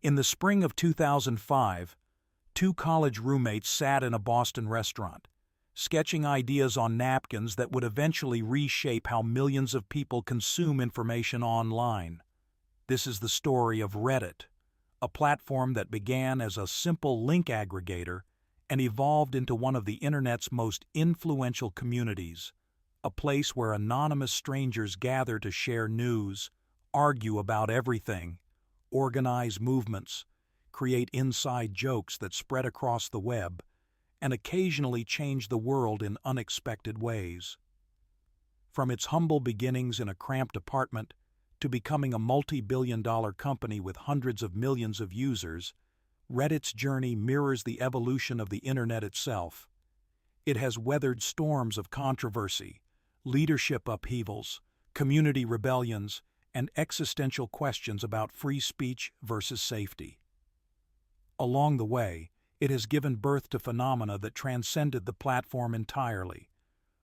In the spring of 2005, two college roommates sat in a Boston restaurant, sketching ideas on napkins that would eventually reshape how millions of people consume information online. This is the story of Reddit, a platform that began as a simple link aggregator and evolved into one of the Internet's most influential communities, a place where anonymous strangers gather to share news, argue about everything, organize movements, create inside jokes that spread across the web, and occasionally change the world in unexpected ways. From its humble beginnings in a cramped apartment to becoming a multi-billion-dollar company with hundreds of millions of users, Reddit's journey mirrors the evolution of the Internet itself. It has weathered storms of controversy, leadership upheavals, community rebellions, and existential questions about free speech versus safety. Along the way, it has given birth to phenomena that transcended the platform entirely,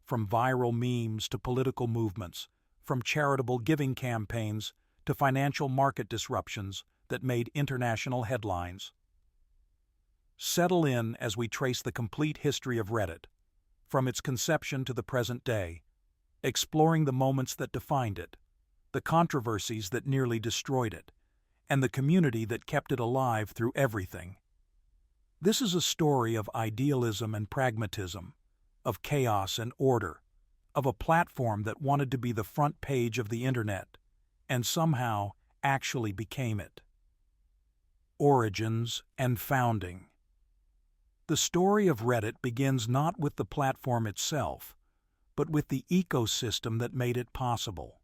from viral memes to political movements, from charitable giving campaigns to financial market disruptions that made international headlines. Settle in as we trace the complete history of Reddit, from its conception to the present day, exploring the moments that defined it, the controversies that nearly destroyed it, and the community that kept it alive through everything. This is a story of idealism and pragmatism, of chaos and order, of a platform that wanted to be the front page of the Internet, and somehow actually became it. Origins and founding. The story of Reddit begins not with the platform itself, but with the ecosystem that made it possible.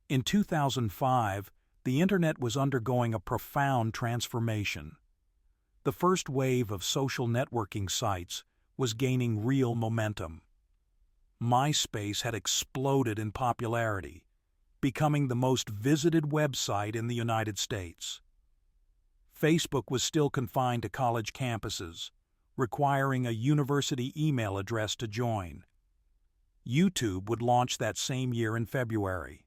In 2005, the Internet was undergoing a profound transformation. The first wave of social networking sites was gaining real momentum. MySpace had exploded in popularity, becoming the most visited website in the United States. Facebook was still confined to college campuses, requiring a university email address to join. YouTube would launch that same year in February.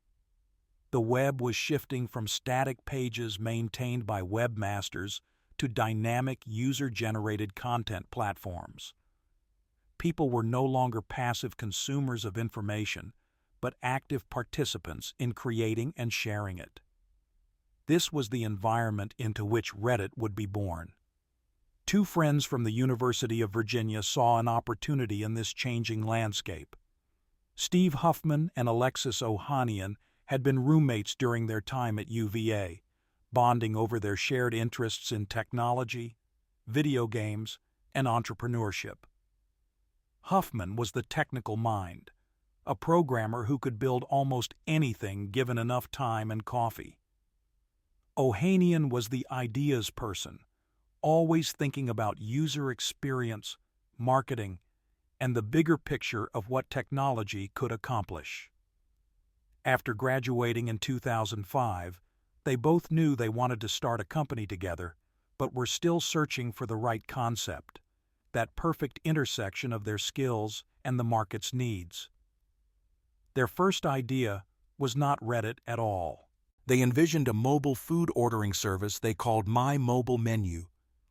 The web was shifting from static pages maintained by webmasters to dynamic user-generated content platforms. People were no longer passive consumers of information, but active participants in creating and sharing it. This was the environment into which Reddit would be born. Two friends from the University of Virginia saw an opportunity in this changing landscape. Steve Huffman and Alexis Ohanian had been roommates during their time at UVA, bonding over their shared interests in technology, video games, and entrepreneurship. Huffman was the technical mind, a programmer who could build almost anything given enough time and coffee. Ohanian was the ideas person, always thinking about user experience, marketing, and the bigger picture of what technology could accomplish. After graduating in 2005, they both knew they wanted to start a company together, but were still searching for the right concept, that perfect intersection of their skills and the market's needs. Their first idea was not Reddit at all. They envisioned a mobile food ordering service they called My Mobile Menu,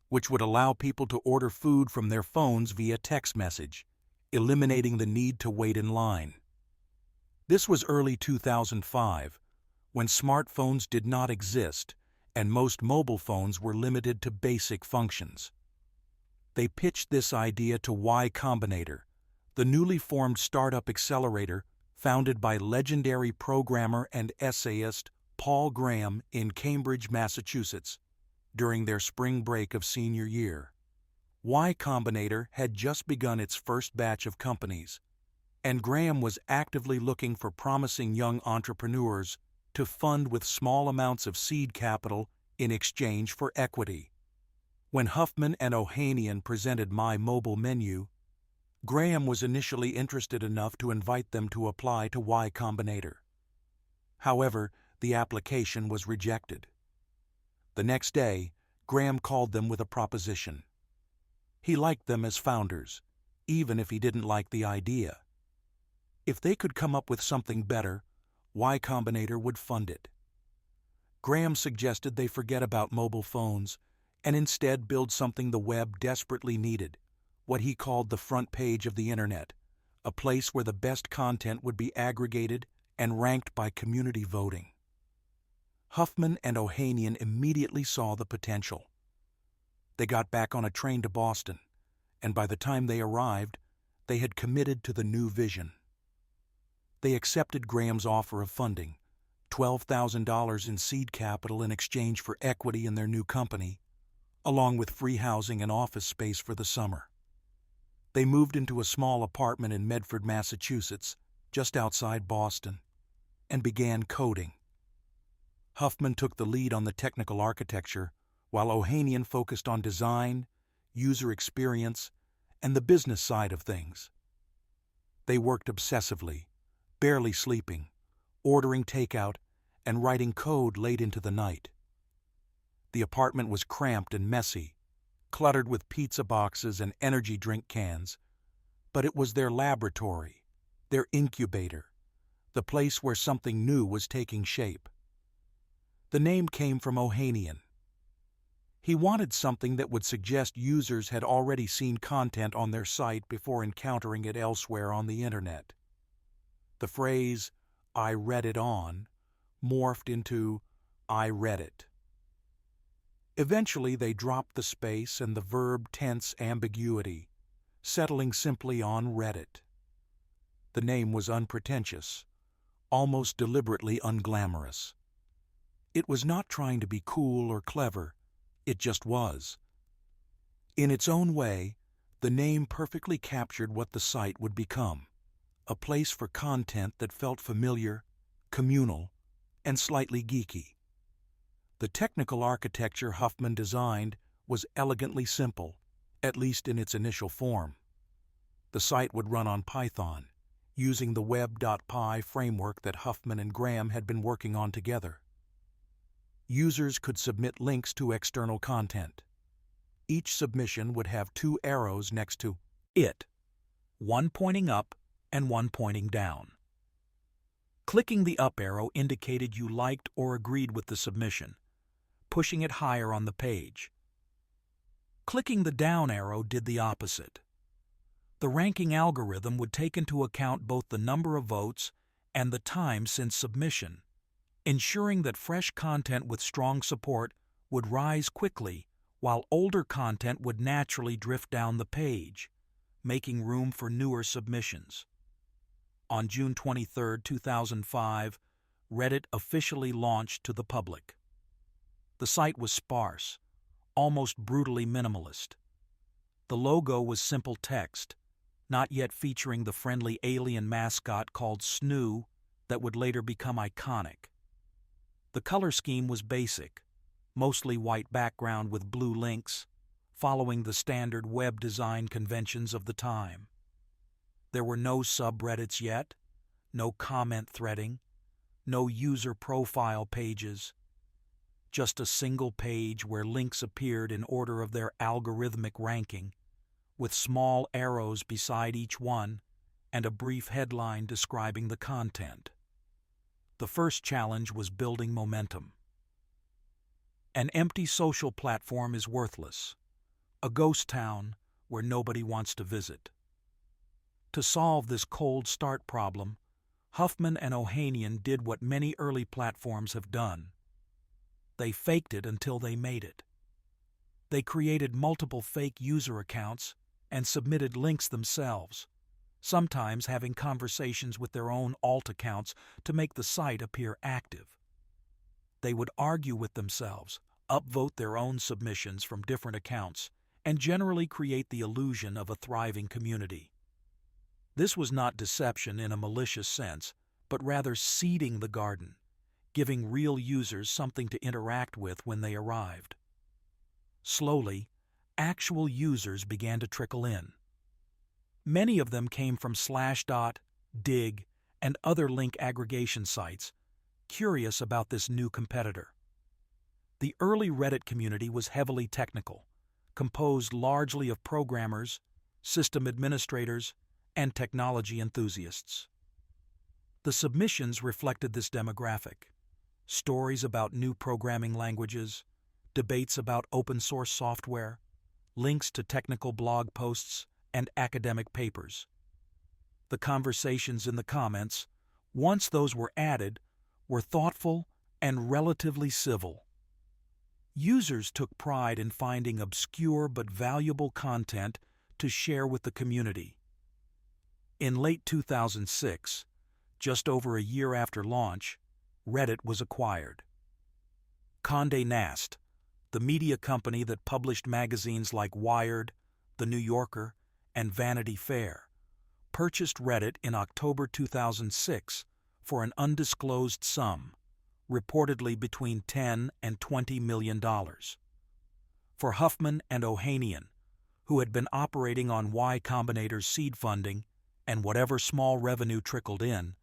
which would allow people to order food from their phones via text message, eliminating the need to wait in line. This was early 2005, when smartphones did not exist and most mobile phones were limited to basic functions. They pitched this idea to Y Combinator, the newly formed startup accelerator founded by legendary programmer and essayist Paul Graham in Cambridge, Massachusetts, during their spring break of senior year. Y Combinator had just begun its first batch of companies, and Graham was actively looking for promising young entrepreneurs to fund with small amounts of seed capital in exchange for equity. When Huffman and Ohanian presented My Mobile Menu, Graham was initially interested enough to invite them to apply to Y Combinator. However, the application was rejected. The next day, Graham called them with a proposition. He liked them as founders, even if he didn't like the idea. If they could come up with something better, Y Combinator would fund it. Graham suggested they forget about mobile phones and instead build something the web desperately needed, what he called the front page of the Internet, a place where the best content would be aggregated and ranked by community voting. Huffman and Ohanian immediately saw the potential. They got back on a train to Boston, and by the time they arrived, they had committed to the new vision. They accepted Graham's offer of funding, $12,000 in seed capital in exchange for equity in their new company, along with free housing and office space for the summer. They moved into a small apartment in Medford, Massachusetts, just outside Boston, and began coding. Huffman took the lead on the technical architecture, while Ohanian focused on design, user experience, and the business side of things. They worked obsessively, barely sleeping, ordering takeout, and writing code late into the night. The apartment was cramped and messy, cluttered with pizza boxes and energy drink cans, but it was their laboratory, their incubator, the place where something new was taking shape. The name came from Ohanian. He wanted something that would suggest users had already seen content on their site before encountering it elsewhere on the Internet. The phrase, "I read it on," morphed into, "I read it." Eventually they dropped the space and the verb tense ambiguity, settling simply on Reddit. The name was unpretentious, almost deliberately unglamorous. It was not trying to be cool or clever, it just was. In its own way, the name perfectly captured what the site would become, a place for content that felt familiar, communal, and slightly geeky. The technical architecture Huffman designed was elegantly simple, at least in its initial form. The site would run on Python, using the web.py framework that Huffman and Graham had been working on together. Users could submit links to external content. Each submission would have two arrows next to it, one pointing up and one pointing down. Clicking the up arrow indicated you liked or agreed with the submission, pushing it higher on the page. Clicking the down arrow did the opposite. The ranking algorithm would take into account both the number of votes and the time since submission, ensuring that fresh content with strong support would rise quickly while older content would naturally drift down the page, making room for newer submissions. On June 23, 2005, Reddit officially launched to the public. The site was sparse, almost brutally minimalist. The logo was simple text, not yet featuring the friendly alien mascot called Snoo that would later become iconic. The color scheme was basic, mostly white background with blue links, following the standard web design conventions of the time. There were no subreddits yet, no comment threading, no user profile pages, just a single page where links appeared in order of their algorithmic ranking, with small arrows beside each one and a brief headline describing the content. The first challenge was building momentum. An empty social platform is worthless, a ghost town where nobody wants to visit. To solve this cold start problem, Huffman and Ohanian did what many early platforms have done. They faked it until they made it. They created multiple fake user accounts and submitted links themselves, sometimes having conversations with their own alt accounts to make the site appear active. They would argue with themselves, upvote their own submissions from different accounts, and generally create the illusion of a thriving community. This was not deception in a malicious sense, but rather seeding the garden, giving real users something to interact with when they arrived. Slowly, actual users began to trickle in. Many of them came from Slashdot, Dig, and other link aggregation sites, curious about this new competitor. The early Reddit community was heavily technical, composed largely of programmers, system administrators, and technology enthusiasts. The submissions reflected this demographic. stories about new programming languages, debates about open-source software, links to technical blog posts, and academic papers. The conversations in the comments, once those were added, were thoughtful and relatively civil. Users took pride in finding obscure but valuable content to share with the community. In late 2006, just over a year after launch, Reddit was acquired. Condé Nast, the media company that published magazines like Wired, The New Yorker, and Vanity Fair, purchased Reddit in October 2006 for an undisclosed sum, reportedly between $10 and $20 million. For Huffman and Ohanian, who had been operating on Y Combinator's seed funding and whatever small revenue trickled in,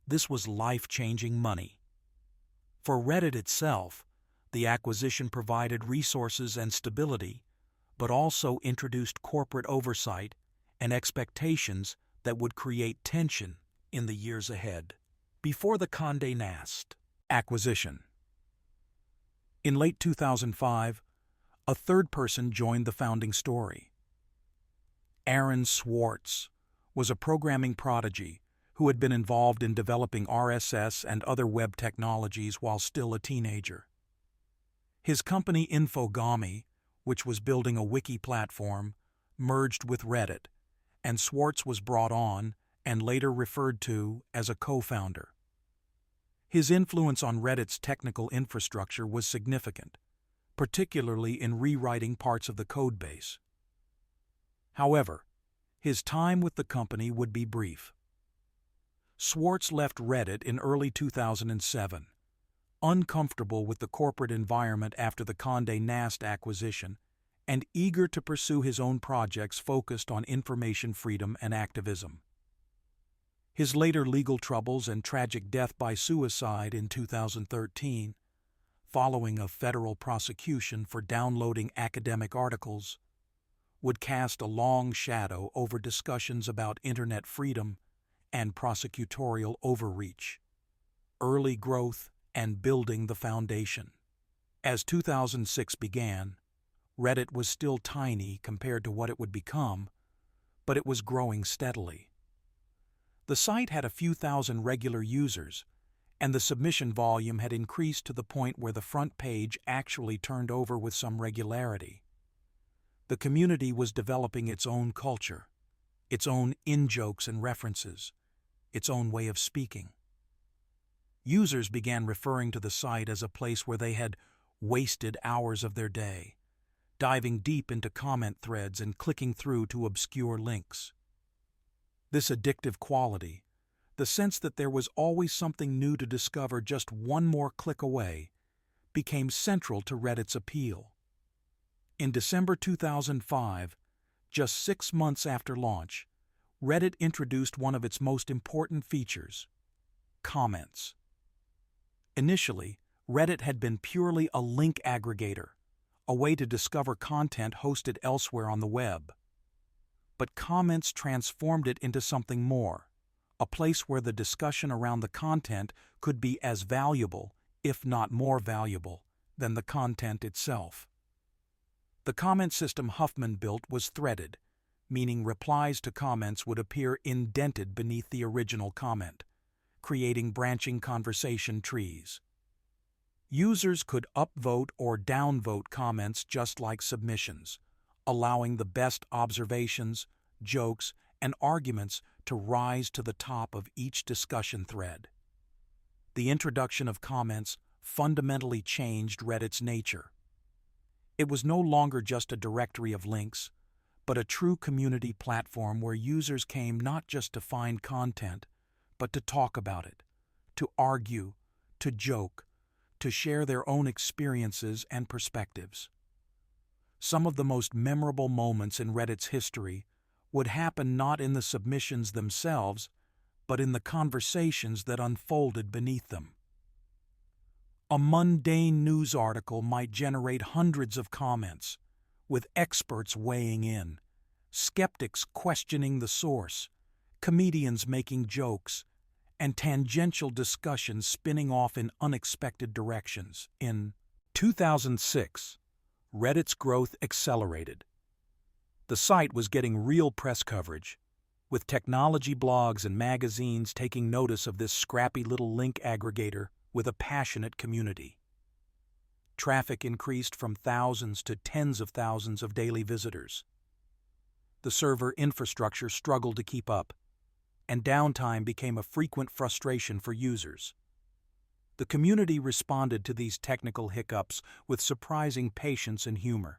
this was life-changing money. For Reddit itself, the acquisition provided resources and stability, but also introduced corporate oversight and expectations that would create tension in the years ahead. Before the Condé Nast acquisition. In late 2005, a third person joined the founding story. Aaron Swartz was a programming prodigy who had been involved in developing RSS and other web technologies while still a teenager. His company Infogami, which was building a wiki platform, merged with Reddit, and Swartz was brought on and later referred to as a co-founder. His influence on Reddit's technical infrastructure was significant, particularly in rewriting parts of the codebase. However, his time with the company would be brief. Swartz left Reddit in early 2007, uncomfortable with the corporate environment after the Condé Nast acquisition and eager to pursue his own projects focused on information freedom and activism. His later legal troubles and tragic death by suicide in 2013, following a federal prosecution for downloading academic articles, would cast a long shadow over discussions about internet freedom and prosecutorial overreach, early growth, and building the foundation. As 2006 began, Reddit was still tiny compared to what it would become, but it was growing steadily. The site had a few thousand regular users, and the submission volume had increased to the point where the front page actually turned over with some regularity. The community was developing its own culture, its own in-jokes and references, its own way of speaking. Users began referring to the site as a place where they had wasted hours of their day, diving deep into comment threads and clicking through to obscure links. This addictive quality, the sense that there was always something new to discover just one more click away, became central to Reddit's appeal. In December 2005, just 6 months after launch, Reddit introduced one of its most important features: comments. Initially, Reddit had been purely a link aggregator, a way to discover content hosted elsewhere on the web. But comments transformed it into something more, a place where the discussion around the content could be as valuable, if not more valuable, than the content itself. The comment system Huffman built was threaded, meaning replies to comments would appear indented beneath the original comment, creating branching conversation trees. Users could upvote or downvote comments just like submissions, allowing the best observations, jokes, and arguments to rise to the top of each discussion thread. The introduction of comments fundamentally changed Reddit's nature. It was no longer just a directory of links, but a true community platform where users came not just to find content, but to talk about it, to argue, to joke, to share their own experiences and perspectives. Some of the most memorable moments in Reddit's history would happen not in the submissions themselves, but in the conversations that unfolded beneath them. A mundane news article might generate hundreds of comments, with experts weighing in, skeptics questioning the source, comedians making jokes, and tangential discussions spinning off in unexpected directions. In 2006, Reddit's growth accelerated. The site was getting real press coverage, with technology blogs and magazines taking notice of this scrappy little link aggregator with a passionate community. Traffic increased from thousands to tens of thousands of daily visitors. The server infrastructure struggled to keep up, and downtime became a frequent frustration for users. The community responded to these technical hiccups with surprising patience and humor,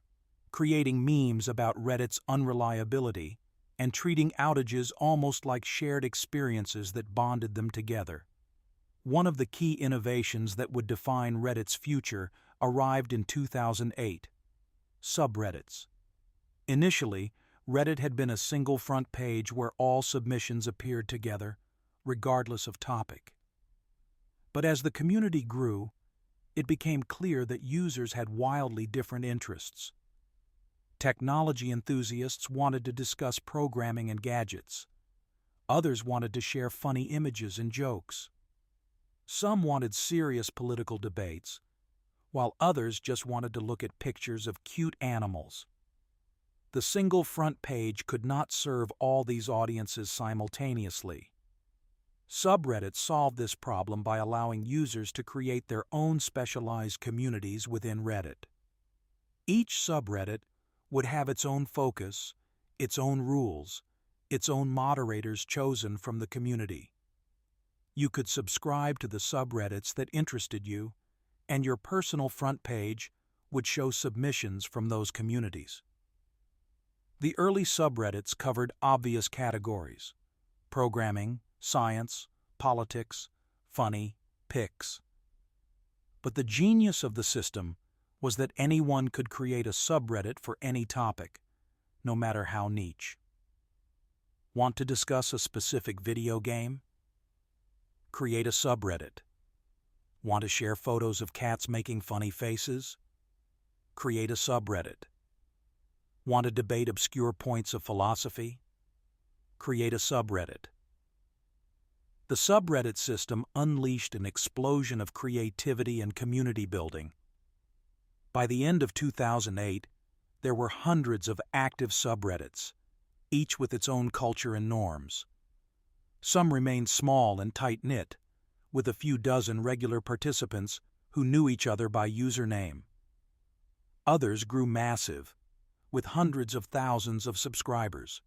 creating memes about Reddit's unreliability and treating outages almost like shared experiences that bonded them together. One of the key innovations that would define Reddit's future arrived in 2008: subreddits. Initially, Reddit had been a single front page where all submissions appeared together, regardless of topic. But as the community grew, it became clear that users had wildly different interests. Technology enthusiasts wanted to discuss programming and gadgets. Others wanted to share funny images and jokes. Some wanted serious political debates, while others just wanted to look at pictures of cute animals. The single front page could not serve all these audiences simultaneously. Subreddits solved this problem by allowing users to create their own specialized communities within Reddit. Each subreddit would have its own focus, its own rules, its own moderators chosen from the community. You could subscribe to the subreddits that interested you, and your personal front page would show submissions from those communities. The early subreddits covered obvious categories: programming, science, politics, funny, pics. But the genius of the system was that anyone could create a subreddit for any topic, no matter how niche. Want to discuss a specific video game? Create a subreddit. Want to share photos of cats making funny faces? Create a subreddit. Want to debate obscure points of philosophy? Create a subreddit. The subreddit system unleashed an explosion of creativity and community building. By the end of 2008, there were hundreds of active subreddits, each with its own culture and norms. Some remained small and tight-knit, with a few dozen regular participants who knew each other by username. Others grew massive, with hundreds of thousands of subscribers.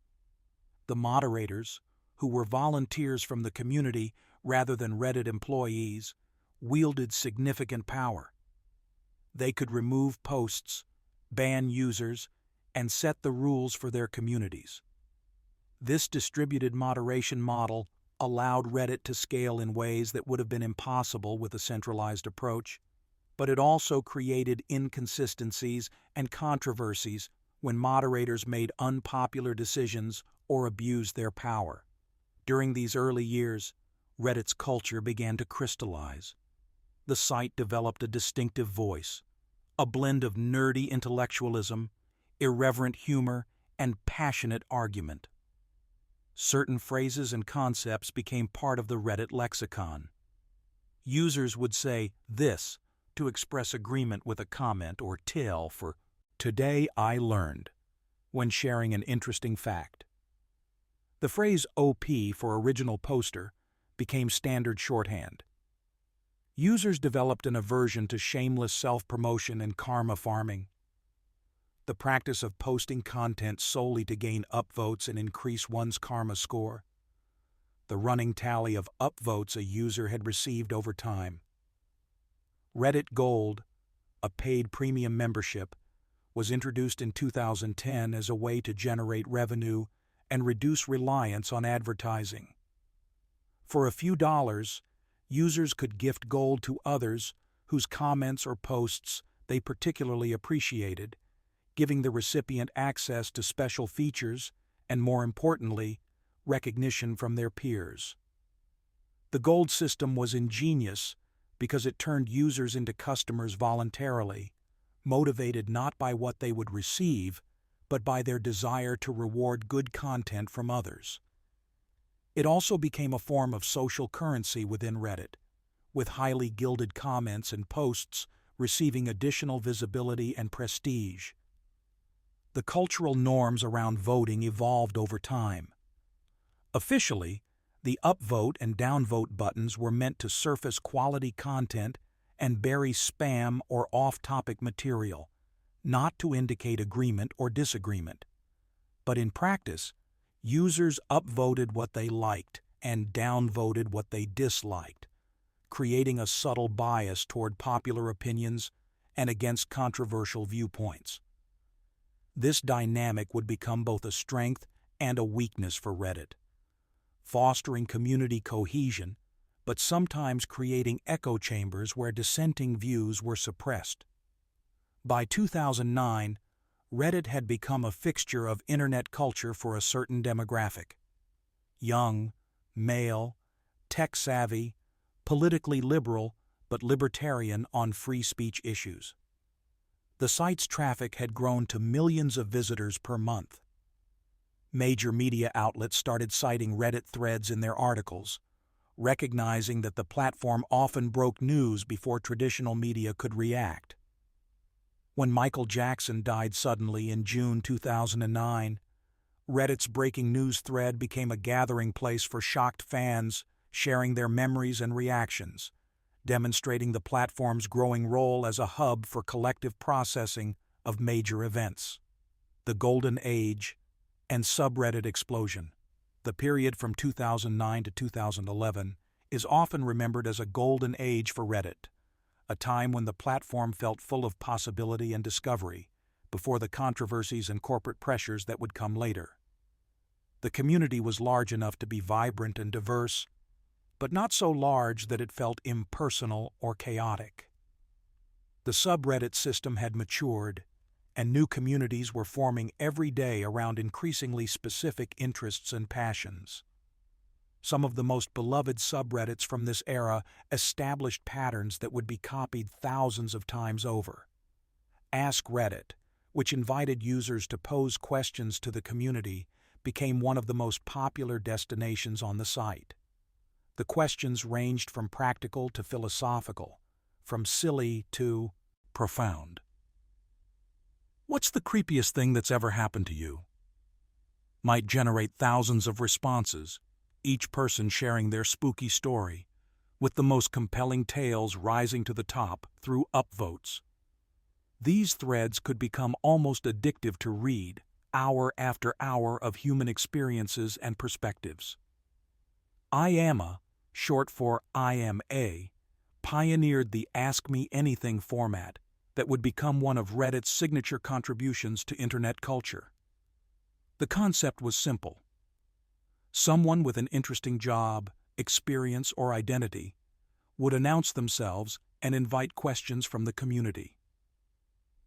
The moderators, who were volunteers from the community rather than Reddit employees, wielded significant power. They could remove posts, ban users, and set the rules for their communities. This distributed moderation model allowed Reddit to scale in ways that would have been impossible with a centralized approach, but it also created inconsistencies and controversies when moderators made unpopular decisions or abused their power. During these early years, Reddit's culture began to crystallize. The site developed a distinctive voice, a blend of nerdy intellectualism, irreverent humor, and passionate argument. Certain phrases and concepts became part of the Reddit lexicon. Users would say "this" to express agreement with a comment or "till" for "today I learned" when sharing an interesting fact. The phrase OP for original poster became standard shorthand. Users developed an aversion to shameless self-promotion and karma farming. The practice of posting content solely to gain upvotes and increase one's karma score. The running tally of upvotes a user had received over time. Reddit Gold, a paid premium membership, was introduced in 2010 as a way to generate revenue and reduce reliance on advertising. For a few dollars, users could gift gold to others whose comments or posts they particularly appreciated, giving the recipient access to special features and, more importantly, recognition from their peers. The gold system was ingenious because it turned users into customers voluntarily, motivated not by what they would receive, but by their desire to reward good content from others. It also became a form of social currency within Reddit, with highly gilded comments and posts receiving additional visibility and prestige. The cultural norms around voting evolved over time. Officially, the upvote and downvote buttons were meant to surface quality content and bury spam or off-topic material, not to indicate agreement or disagreement. But in practice, users upvoted what they liked and downvoted what they disliked, creating a subtle bias toward popular opinions and against controversial viewpoints. This dynamic would become both a strength and a weakness for Reddit, fostering community cohesion, but sometimes creating echo chambers where dissenting views were suppressed. By 2009, Reddit had become a fixture of internet culture for a certain demographic: young, male, tech-savvy, politically liberal, but libertarian on free speech issues. The site's traffic had grown to millions of visitors per month. Major media outlets started citing Reddit threads in their articles, recognizing that the platform often broke news before traditional media could react. When Michael Jackson died suddenly in June 2009, Reddit's breaking news thread became a gathering place for shocked fans sharing their memories and reactions, demonstrating the platform's growing role as a hub for collective processing of major events. The Golden Age and subreddit explosion. The period from 2009 to 2011 is often remembered as a golden age for Reddit, a time when the platform felt full of possibility and discovery, before the controversies and corporate pressures that would come later. The community was large enough to be vibrant and diverse, but not so large that it felt impersonal or chaotic. The subreddit system had matured, and new communities were forming every day around increasingly specific interests and passions. Some of the most beloved subreddits from this era established patterns that would be copied thousands of times over. Ask Reddit, which invited users to pose questions to the community, became one of the most popular destinations on the site. The questions ranged from practical to philosophical, from silly to profound. "What's the creepiest thing that's ever happened to you?" might generate thousands of responses, each person sharing their spooky story, with the most compelling tales rising to the top through upvotes. These threads could become almost addictive to read, hour after hour of human experiences and perspectives. IAMA, short for IMA, pioneered the Ask Me Anything format that would become one of Reddit's signature contributions to internet culture. The concept was simple. Someone with an interesting job, experience, or identity would announce themselves and invite questions from the community.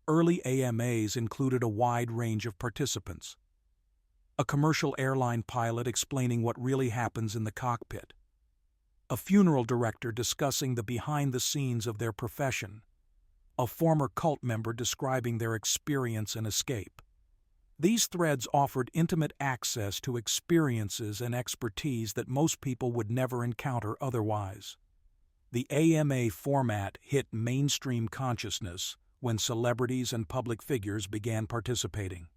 Early AMAs included a wide range of participants: a commercial airline pilot explaining what really happens in the cockpit, a funeral director discussing the behind-the-scenes of their profession, a former cult member describing their experience and escape. These threads offered intimate access to experiences and expertise that most people would never encounter otherwise. The AMA format hit mainstream consciousness when celebrities and public figures began participating.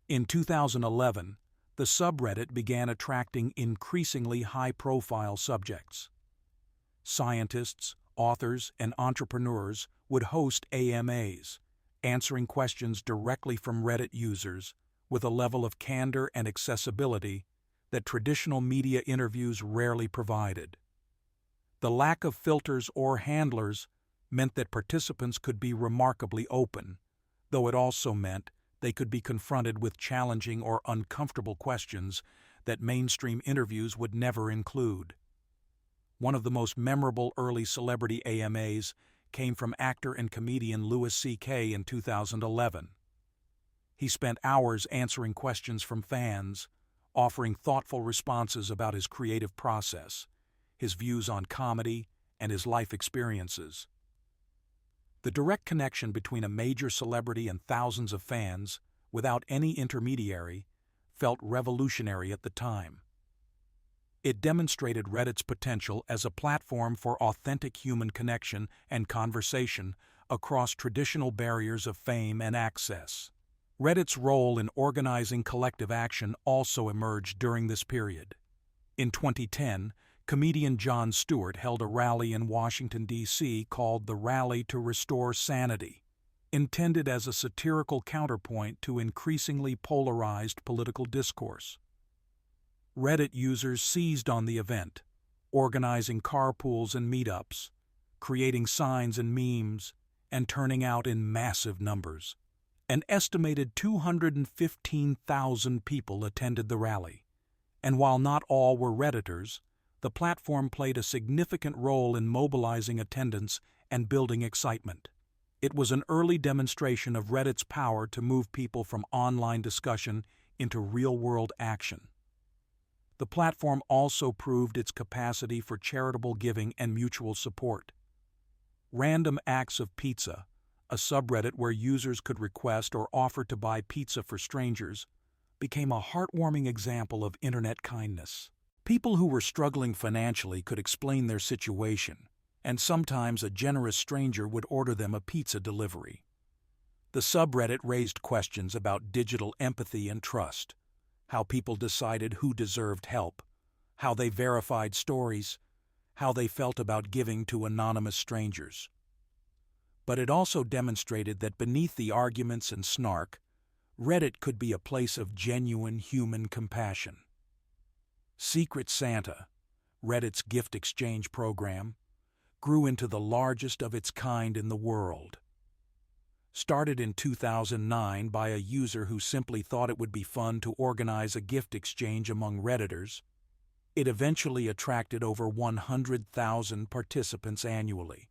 In 2011, the subreddit began attracting increasingly high-profile subjects. Scientists, authors, and entrepreneurs would host AMAs, answering questions directly from Reddit users with a level of candor and accessibility that traditional media interviews rarely provided. The lack of filters or handlers meant that participants could be remarkably open, though it also meant they could be confronted with challenging or uncomfortable questions that mainstream interviews would never include. One of the most memorable early celebrity AMAs came from actor and comedian Louis C.K. in 2011. He spent hours answering questions from fans, offering thoughtful responses about his creative process, his views on comedy, and his life experiences. The direct connection between a major celebrity and thousands of fans, without any intermediary, felt revolutionary at the time. It demonstrated Reddit's potential as a platform for authentic human connection and conversation across traditional barriers of fame and access. Reddit's role in organizing collective action also emerged during this period. In 2010, comedian Jon Stewart held a rally in Washington, D.C. called the Rally to Restore Sanity, intended as a satirical counterpoint to increasingly polarized political discourse. Reddit users seized on the event, organizing carpools and meetups, creating signs and memes, and turning out in massive numbers. An estimated 215,000 people attended the rally, and while not all were Redditors, the platform played a significant role in mobilizing attendance and building excitement. It was an early demonstration of Reddit's power to move people from online discussion into real-world action. The platform also proved its capacity for charitable giving and mutual support. Random Acts of Pizza, a subreddit where users could request or offer to buy pizza for strangers, became a heartwarming example of internet kindness. People who were struggling financially could explain their situation, and sometimes a generous stranger would order them a pizza delivery. The subreddit raised questions about digital empathy and trust, how people decided who deserved help, how they verified stories, how they felt about giving to anonymous strangers. But it also demonstrated that beneath the arguments and snark, Reddit could be a place of genuine human compassion. Secret Santa, Reddit's gift exchange program, grew into the largest of its kind in the world. Started in 2009 by a user who simply thought it would be fun to organize a gift exchange among Redditors, it eventually attracted over 100,000 participants annually.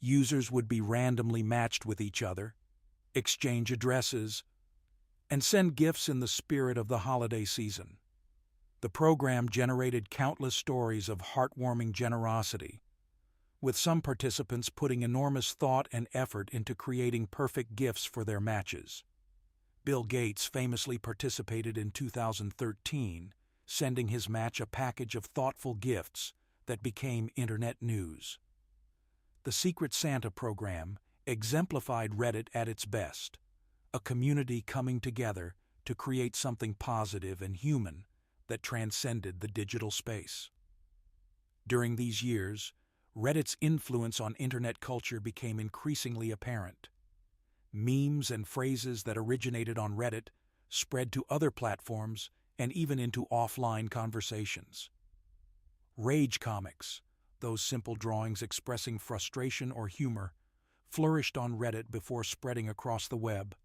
Users would be randomly matched with each other, exchange addresses, and send gifts in the spirit of the holiday season. The program generated countless stories of heartwarming generosity, with some participants putting enormous thought and effort into creating perfect gifts for their matches. Bill Gates famously participated in 2013, sending his match a package of thoughtful gifts that became internet news. The Secret Santa program exemplified Reddit at its best, a community coming together to create something positive and human that transcended the digital space. During these years, Reddit's influence on internet culture became increasingly apparent. Memes and phrases that originated on Reddit spread to other platforms and even into offline conversations. Rage comics, those simple drawings expressing frustration or humor, flourished on Reddit before spreading across the web.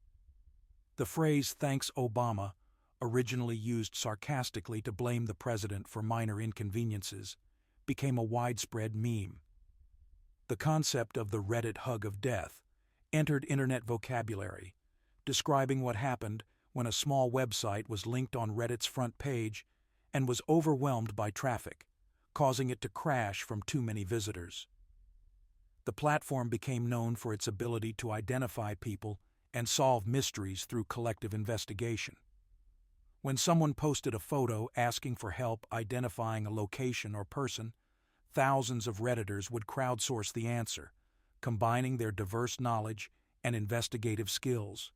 The phrase "Thanks Obama," originally used sarcastically to blame the president for minor inconveniences, became a widespread meme. The concept of the Reddit hug of death entered internet vocabulary, describing what happened when a small website was linked on Reddit's front page and was overwhelmed by traffic, causing it to crash from too many visitors. The platform became known for its ability to identify people and solve mysteries through collective investigation. When someone posted a photo asking for help identifying a location or person, thousands of Redditors would crowdsource the answer, combining their diverse knowledge and investigative skills.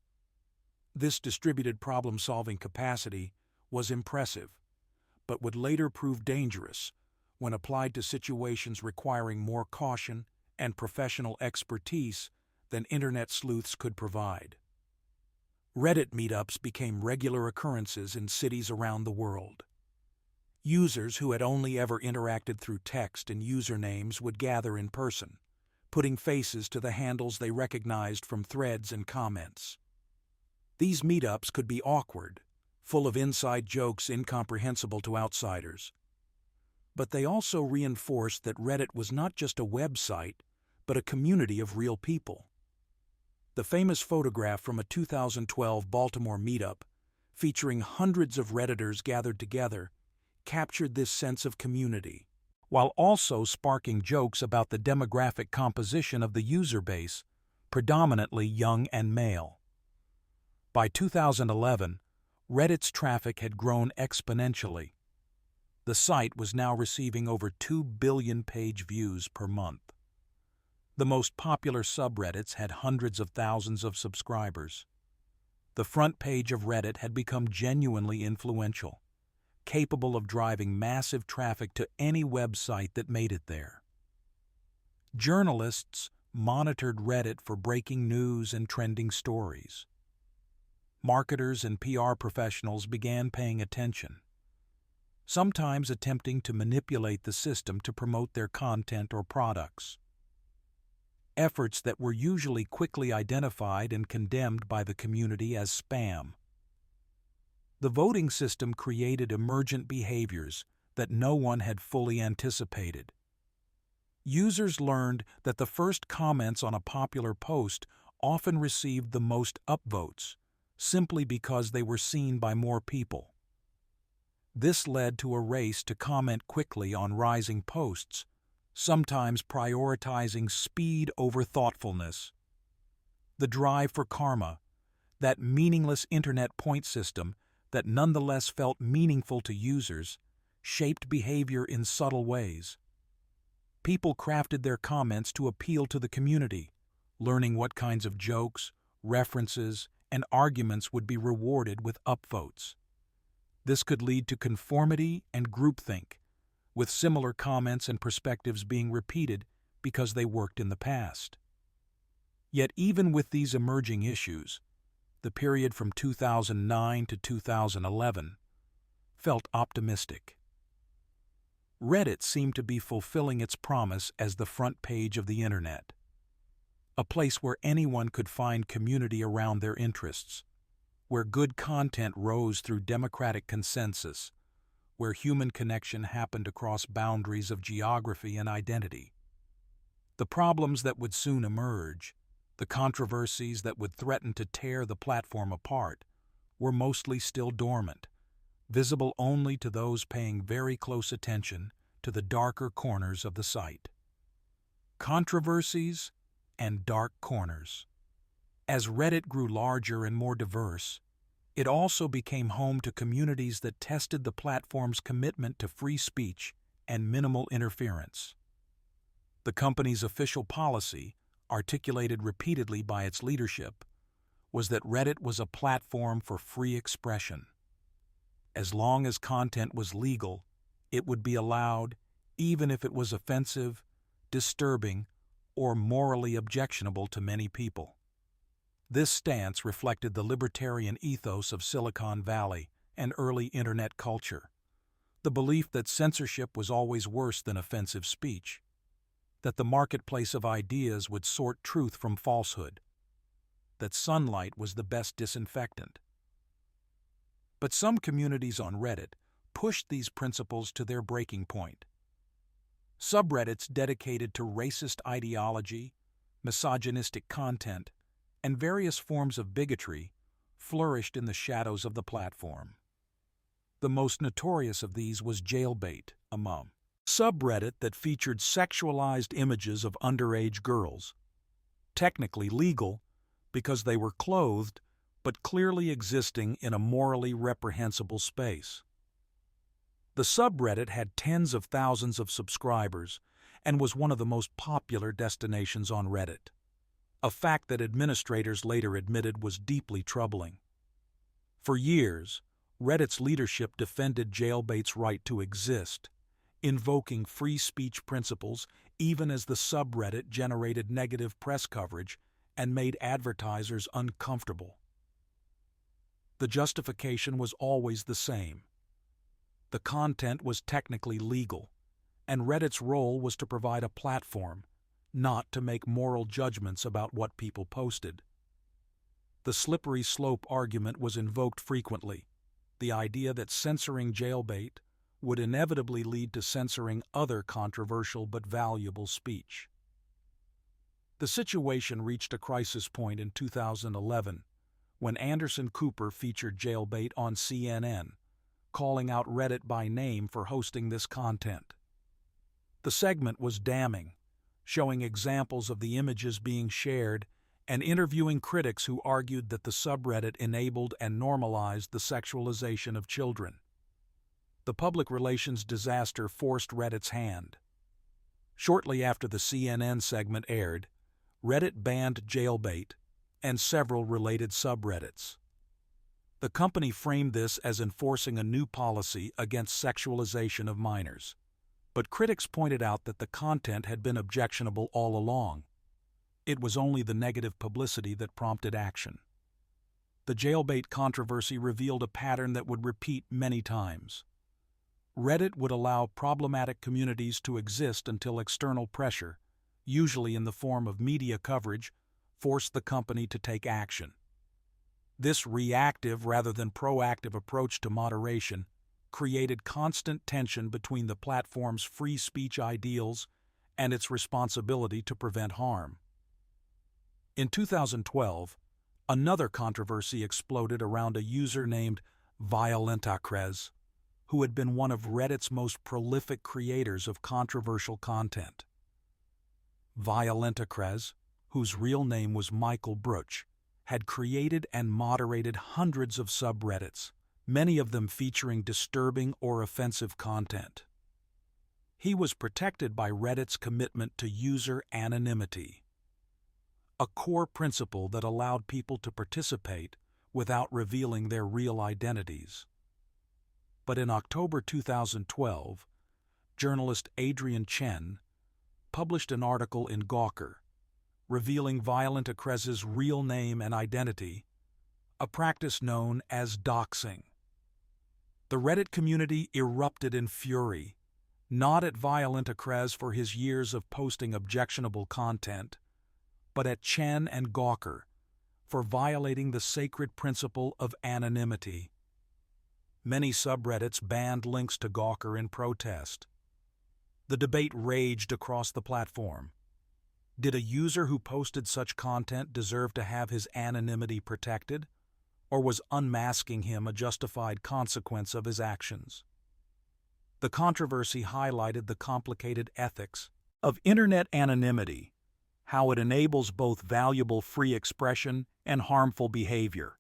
This distributed problem-solving capacity was impressive, but would later prove dangerous when applied to situations requiring more caution and professional expertise than internet sleuths could provide. Reddit meetups became regular occurrences in cities around the world. Users who had only ever interacted through text and usernames would gather in person, putting faces to the handles they recognized from threads and comments. These meetups could be awkward, full of inside jokes incomprehensible to outsiders. But they also reinforced that Reddit was not just a website, but a community of real people. The famous photograph from a 2012 Baltimore meetup, featuring hundreds of Redditors gathered together, captured this sense of community, while also sparking jokes about the demographic composition of the user base, predominantly young and male. By 2011, Reddit's traffic had grown exponentially. The site was now receiving over 2 billion page views per month. The most popular subreddits had hundreds of thousands of subscribers. The front page of Reddit had become genuinely influential, capable of driving massive traffic to any website that made it there. Journalists monitored Reddit for breaking news and trending stories. Marketers and PR professionals began paying attention, sometimes attempting to manipulate the system to promote their content or products. Efforts that were usually quickly identified and condemned by the community as spam. The voting system created emergent behaviors that no one had fully anticipated. Users learned that the first comments on a popular post often received the most upvotes, simply because they were seen by more people. This led to a race to comment quickly on rising posts, sometimes prioritizing speed over thoughtfulness. The drive for karma, that meaningless internet point system that nonetheless felt meaningful to users, shaped behavior in subtle ways. People crafted their comments to appeal to the community, learning what kinds of jokes, references, and arguments would be rewarded with upvotes. This could lead to conformity and groupthink, with similar comments and perspectives being repeated because they worked in the past. Yet even with these emerging issues, the period from 2009 to 2011 felt optimistic. Reddit seemed to be fulfilling its promise as the front page of the internet, a place where anyone could find community around their interests, where good content rose through democratic consensus, where human connection happened across boundaries of geography and identity. The problems that would soon emerge, the controversies that would threaten to tear the platform apart, were mostly still dormant, visible only to those paying very close attention to the darker corners of the site. Controversies and dark corners. As Reddit grew larger and more diverse, it also became home to communities that tested the platform's commitment to free speech and minimal interference. The company's official policy, articulated repeatedly by its leadership, was that Reddit was a platform for free expression. As long as content was legal, it would be allowed, even if it was offensive, disturbing, or morally objectionable to many people. This stance reflected the libertarian ethos of Silicon Valley and early internet culture, the belief that censorship was always worse than offensive speech, that the marketplace of ideas would sort truth from falsehood, that sunlight was the best disinfectant. But some communities on Reddit pushed these principles to their breaking point. Subreddits dedicated to racist ideology, misogynistic content, and various forms of bigotry flourished in the shadows of the platform. The most notorious of these was jailbait, a subreddit that featured sexualized images of underage girls, technically legal because they were clothed but clearly existing in a morally reprehensible space. The subreddit had tens of thousands of subscribers and was one of the most popular destinations on Reddit, a fact that administrators later admitted was deeply troubling. For years, Reddit's leadership defended jailbait's right to exist, invoking free speech principles even as the subreddit generated negative press coverage and made advertisers uncomfortable. The justification was always the same. The content was technically legal, and Reddit's role was to provide a platform, not to make moral judgments about what people posted. The slippery slope argument was invoked frequently, the idea that censoring jailbait would inevitably lead to censoring other controversial but valuable speech. The situation reached a crisis point in 2011 when Anderson Cooper featured jailbait on CNN, calling out Reddit by name for hosting this content. The segment was damning, showing examples of the images being shared and interviewing critics who argued that the subreddit enabled and normalized the sexualization of children. the public relations disaster forced Reddit's hand. Shortly after the CNN segment aired, Reddit banned jailbait and several related subreddits. The company framed this as enforcing a new policy against sexualization of minors, but critics pointed out that the content had been objectionable all along. It was only the negative publicity that prompted action. The jailbait controversy revealed a pattern that would repeat many times. Reddit would allow problematic communities to exist until external pressure, usually in the form of media coverage, forced the company to take action. This reactive rather than proactive approach to moderation created constant tension between the platform's free speech ideals and its responsibility to prevent harm. In 2012, another controversy exploded around a user named vigilantism, who had been one of Reddit's most prolific creators of controversial content. Vigilantism, whose real name was Michael Bruch, had created and moderated hundreds of subreddits, many of them featuring disturbing or offensive content. He was protected by Reddit's commitment to user anonymity, a core principle that allowed people to participate without revealing their real identities. But in October 2012, journalist Adrian Chen published an article in Gawker revealing vigilantism's real name and identity, a practice known as doxing. The Reddit community erupted in fury, not at vigilantism for his years of posting objectionable content, but at Chen and Gawker for violating the sacred principle of anonymity. Many subreddits banned links to Gawker in protest. The debate raged across the platform. Did a user who posted such content deserve to have his anonymity protected, or was unmasking him a justified consequence of his actions? The controversy highlighted the complicated ethics of internet anonymity, how it enables both valuable free expression and harmful behavior,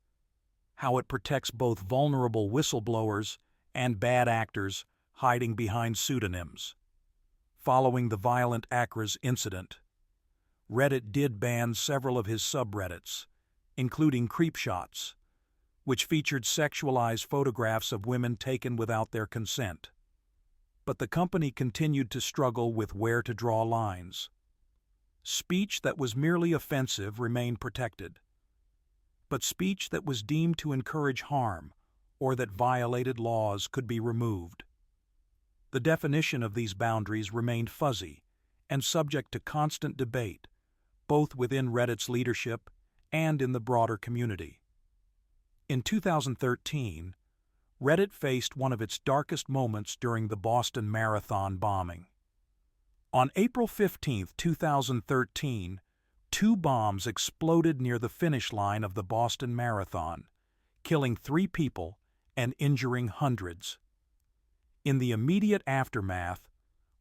how it protects both vulnerable whistleblowers and bad actors hiding behind pseudonyms. Following the violent Acras incident, Reddit did ban several of his subreddits, including Creepshots, which featured sexualized photographs of women taken without their consent. But the company continued to struggle with where to draw lines. Speech that was merely offensive remained protected, but speech that was deemed to encourage harm or that violated laws could be removed. The definition of these boundaries remained fuzzy and subject to constant debate, both within Reddit's leadership and in the broader community. In 2013, Reddit faced one of its darkest moments during the Boston Marathon bombing. On April 15, 2013, 2 bombs exploded near the finish line of the Boston Marathon, killing 3 people and injuring hundreds. In the immediate aftermath,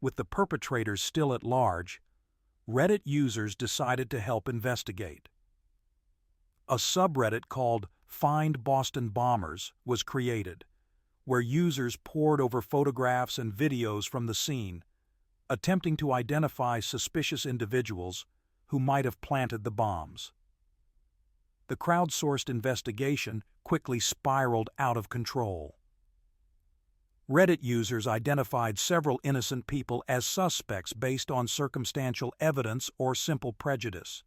with the perpetrators still at large, Reddit users decided to help investigate. A subreddit called Find Boston Bombers was created, where users pored over photographs and videos from the scene, attempting to identify suspicious individuals who might have planted the bombs. The crowdsourced investigation quickly spiraled out of control. Reddit users identified several innocent people as suspects based on circumstantial evidence or simple prejudice.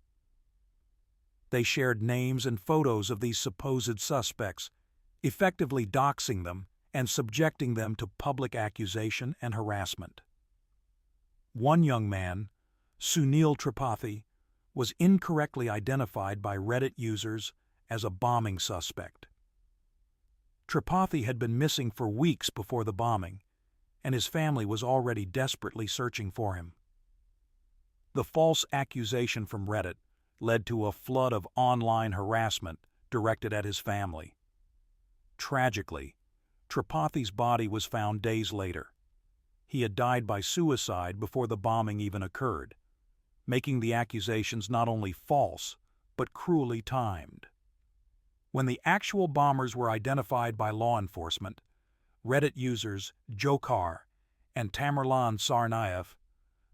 They shared names and photos of these supposed suspects, effectively doxing them and subjecting them to public accusation and harassment. One young man, Sunil Tripathi, was incorrectly identified by Reddit users as a bombing suspect. Tripathi had been missing for weeks before the bombing, and his family was already desperately searching for him. The false accusation from Reddit led to a flood of online harassment directed at his family. Tragically, Tripathi's body was found days later. He had died by suicide before the bombing even occurred, making the accusations not only false, but cruelly timed. When the actual bombers were identified by law enforcement, Reddit users Jokar and Tamerlan Tsarnaev,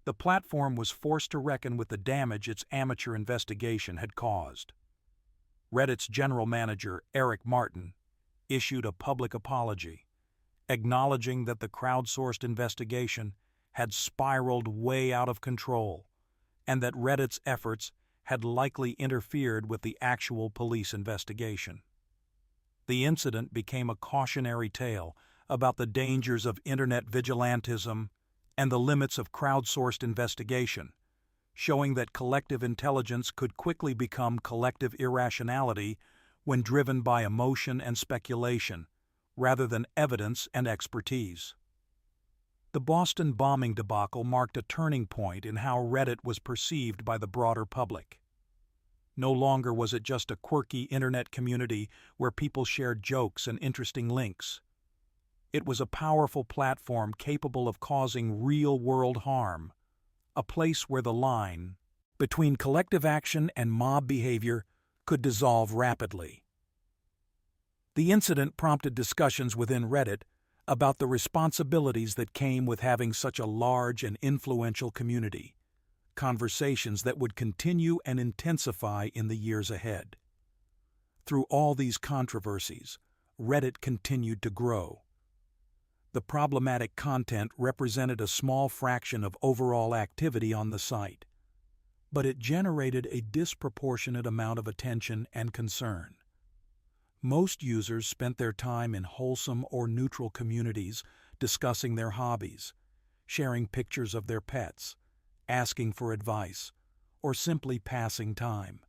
the platform was forced to reckon with the damage its amateur investigation had caused. Reddit's general manager, Eric Martin, issued a public apology, acknowledging that the crowdsourced investigation had spiraled way out of control and that Reddit's efforts had likely interfered with the actual police investigation. The incident became a cautionary tale about the dangers of internet vigilantism and the limits of crowdsourced investigation, showing that collective intelligence could quickly become collective irrationality when driven by emotion and speculation, rather than evidence and expertise. The Boston bombing debacle marked a turning point in how Reddit was perceived by the broader public. No longer was it just a quirky internet community where people shared jokes and interesting links. It was a powerful platform capable of causing real-world harm, a place where the line between collective action and mob behavior could dissolve rapidly. The incident prompted discussions within Reddit about the responsibilities that came with having such a large and influential community, conversations that would continue and intensify in the years ahead. Through all these controversies, Reddit continued to grow. The problematic content represented a small fraction of overall activity on the site, but it generated a disproportionate amount of attention and concern. Most users spent their time in wholesome or neutral communities discussing their hobbies, sharing pictures of their pets, asking for advice, or simply passing time.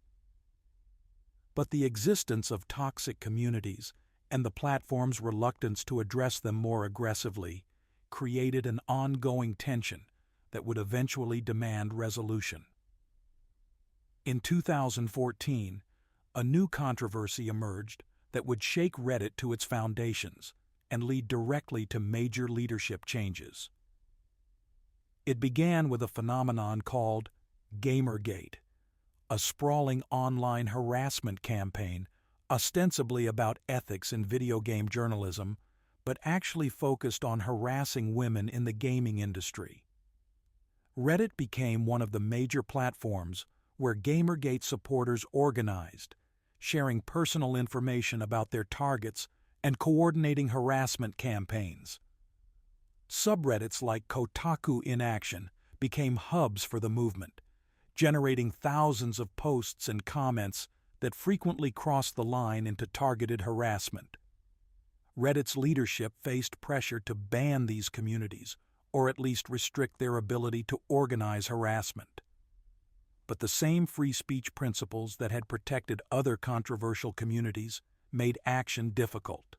But the existence of toxic communities and the platform's reluctance to address them more aggressively created an ongoing tension that would eventually demand resolution. In 2014, a new controversy emerged that would shake Reddit to its foundations and lead directly to major leadership changes. It began with a phenomenon called Gamergate, a sprawling online harassment campaign ostensibly about ethics in video game journalism, but actually focused on harassing women in the gaming industry. Reddit became one of the major platforms where Gamergate supporters organized, sharing personal information about their targets and coordinating harassment campaigns. Subreddits like Kotaku in Action became hubs for the movement, generating thousands of posts and comments that frequently crossed the line into targeted harassment. Reddit's leadership faced pressure to ban these communities, or at least restrict their ability to organize harassment. But the same free speech principles that had protected other controversial communities made action difficult.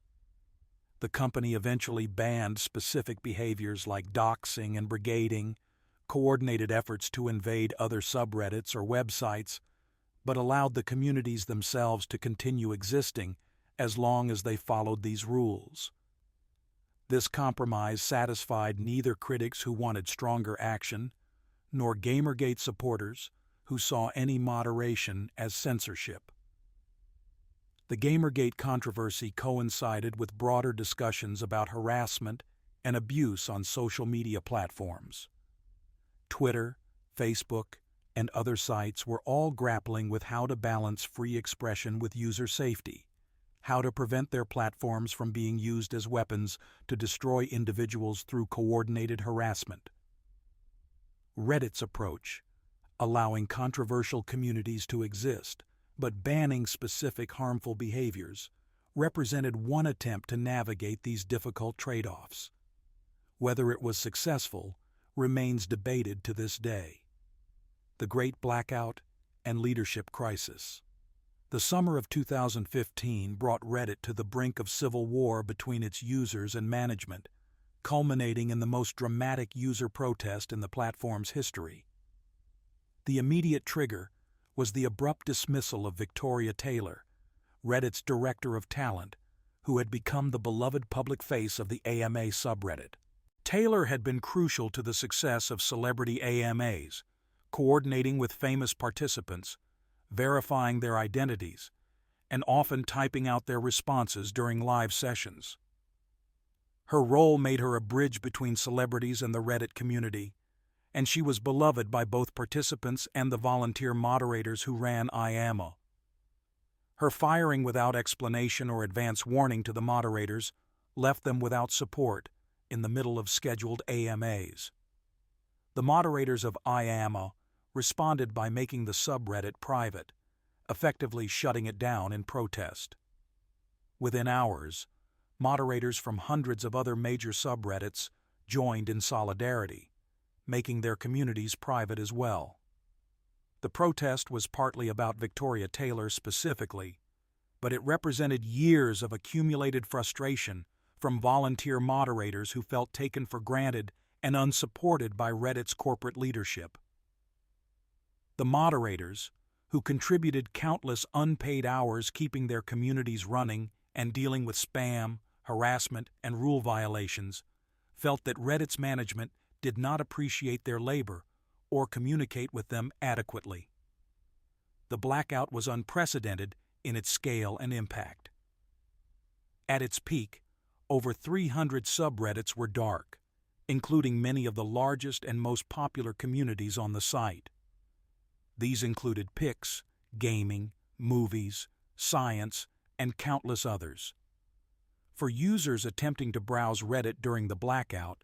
The company eventually banned specific behaviors like doxing and brigading, coordinated efforts to invade other subreddits or websites, but allowed the communities themselves to continue existing as long as they followed these rules. This compromise satisfied neither critics who wanted stronger action, nor Gamergate supporters who saw any moderation as censorship. The Gamergate controversy coincided with broader discussions about harassment and abuse on social media platforms. Twitter, Facebook, and other sites were all grappling with how to balance free expression with user safety, how to prevent their platforms from being used as weapons to destroy individuals through coordinated harassment. Reddit's approach, allowing controversial communities to exist, but banning specific harmful behaviors, represented one attempt to navigate these difficult trade-offs. Whether it was successful remains debated to this day. The Great Blackout and Leadership Crisis. The summer of 2015 brought Reddit to the brink of civil war between its users and management, culminating in the most dramatic user protest in the platform's history. The immediate trigger was the abrupt dismissal of Victoria Taylor, Reddit's director of talent, who had become the beloved public face of the AMA subreddit. Taylor had been crucial to the success of celebrity AMAs, coordinating with famous participants, verifying their identities, and often typing out their responses during live sessions. Her role made her a bridge between celebrities and the Reddit community, and she was beloved by both participants and the volunteer moderators who ran IPO. Her firing without explanation or advance warning to the moderators left them without support in the middle of scheduled AMAs. The moderators of IPO responded by making the subreddit private, effectively shutting it down in protest. Within hours, moderators from hundreds of other major subreddits joined in solidarity, making their communities private as well. The protest was partly about Victoria Taylor specifically, but it represented years of accumulated frustration from volunteer moderators who felt taken for granted and unsupported by Reddit's corporate leadership. The moderators, who contributed countless unpaid hours keeping their communities running and dealing with spam, harassment, and rule violations, felt that Reddit's management did not appreciate their labor or communicate with them adequately. The blackout was unprecedented in its scale and impact. At its peak, over 300 subreddits were dark, including many of the largest and most popular communities on the site. These included pics, gaming, movies, science, and countless others. For users attempting to browse Reddit during the blackout,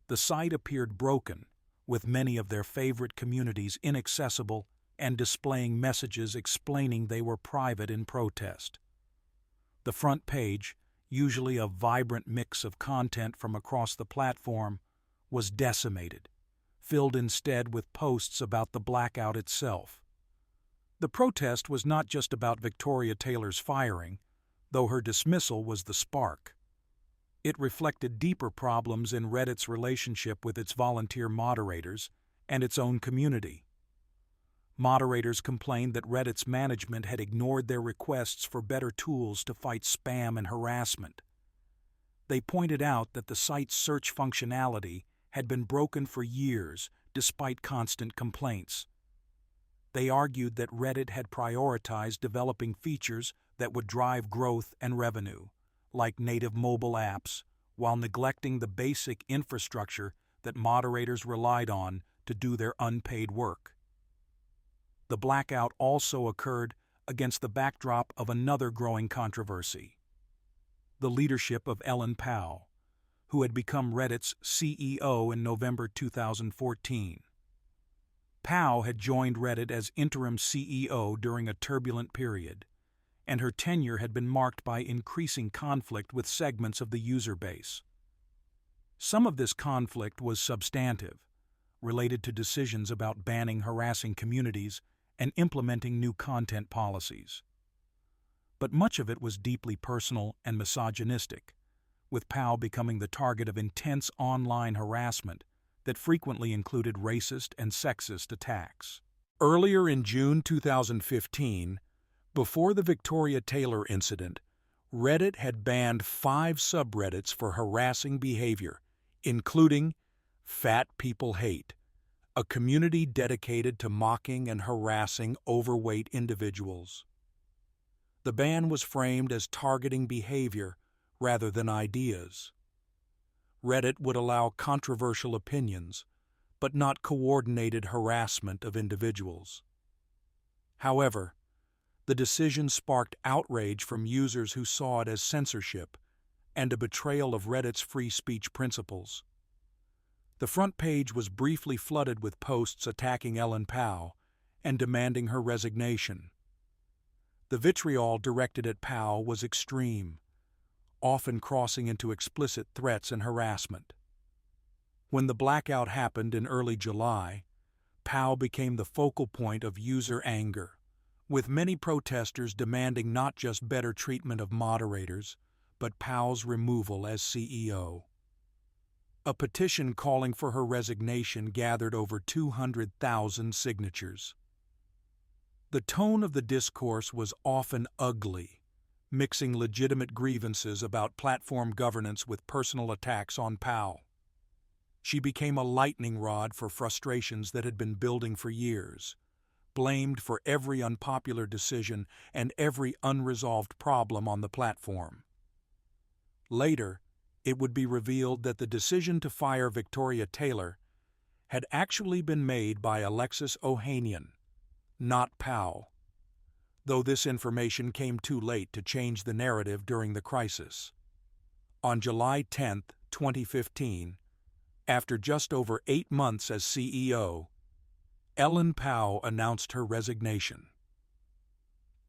the site appeared broken, with many of their favorite communities inaccessible and displaying messages explaining they were private in protest. The front page, usually a vibrant mix of content from across the platform, was decimated, filled instead with posts about the blackout itself. The protest was not just about Victoria Taylor's firing, though her dismissal was the spark. It reflected deeper problems in Reddit's relationship with its volunteer moderators and its own community. Moderators complained that Reddit's management had ignored their requests for better tools to fight spam and harassment. They pointed out that the site's search functionality had been broken for years despite constant complaints. They argued that Reddit had prioritized developing features that would drive growth and revenue, like native mobile apps, while neglecting the basic infrastructure that moderators relied on to do their unpaid work. The blackout also occurred against the backdrop of another growing controversy: the leadership of Ellen Pao, who had become Reddit's CEO in November 2014. Pao had joined Reddit as interim CEO during a turbulent period, and her tenure had been marked by increasing conflict with segments of the user base. Some of this conflict was substantive, related to decisions about banning harassing communities and implementing new content policies. But much of it was deeply personal and misogynistic, with Pao becoming the target of intense online harassment that frequently included racist and sexist attacks. Earlier in June 2015, before the Victoria Taylor incident, Reddit had banned 5 subreddits for harassing behavior, including Fat People Hate, a community dedicated to mocking and harassing overweight individuals. The ban was framed as targeting behavior rather than ideas. Reddit would allow controversial opinions, but not coordinated harassment of individuals. However, the decision sparked outrage from users who saw it as censorship and a betrayal of Reddit's free speech principles. The front page was briefly flooded with posts attacking Ellen Pao and demanding her resignation. The vitriol directed at Pao was extreme, often crossing into explicit threats and harassment. When the blackout happened in early July, Pao became the focal point of user anger, with many protesters demanding not just better treatment of moderators, but Pao's removal as CEO. A petition calling for her resignation gathered over 200,000 signatures. The tone of the discourse was often ugly, mixing legitimate grievances about platform governance with personal attacks on Pao. She became a lightning rod for frustrations that had been building for years, blamed for every unpopular decision and every unresolved problem on the platform. Later, it would be revealed that the decision to fire Victoria Taylor had actually been made by Alexis Ohanian, not Powell, though this information came too late to change the narrative during the crisis. On July 10, 2015, after just over 8 months as CEO, Ellen Pao announced her resignation.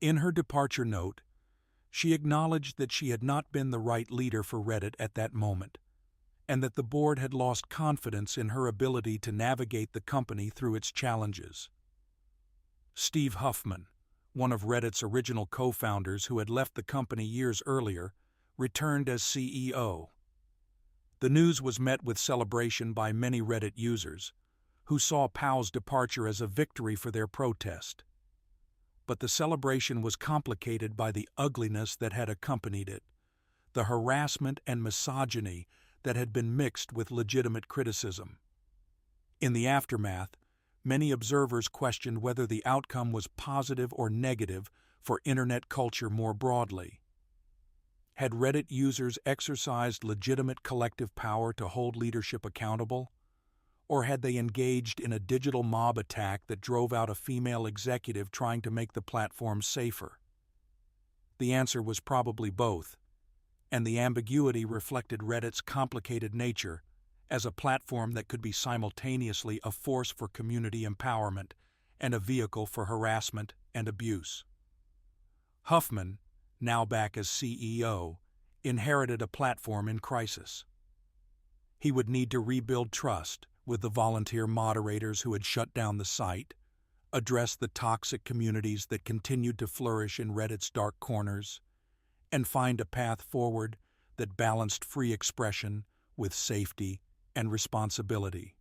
In her departure note, she acknowledged that she had not been the right leader for Reddit at that moment, and that the board had lost confidence in her ability to navigate the company through its challenges. Steve Huffman, one of Reddit's original co-founders who had left the company years earlier, returned as CEO. The news was met with celebration by many Reddit users, who saw Powell's departure as a victory for their protest. But the celebration was complicated by the ugliness that had accompanied it, the harassment and misogyny that had been mixed with legitimate criticism. In the aftermath, many observers questioned whether the outcome was positive or negative for internet culture more broadly. Had Reddit users exercised legitimate collective power to hold leadership accountable? Or had they engaged in a digital mob attack that drove out a female executive trying to make the platform safer? The answer was probably both, and the ambiguity reflected Reddit's complicated nature as a platform that could be simultaneously a force for community empowerment and a vehicle for harassment and abuse. Huffman, now back as CEO, inherited a platform in crisis. He would need to rebuild trust with the volunteer moderators who had shut down the site, address the toxic communities that continued to flourish in Reddit's dark corners, and find a path forward that balanced free expression with safety and responsibility.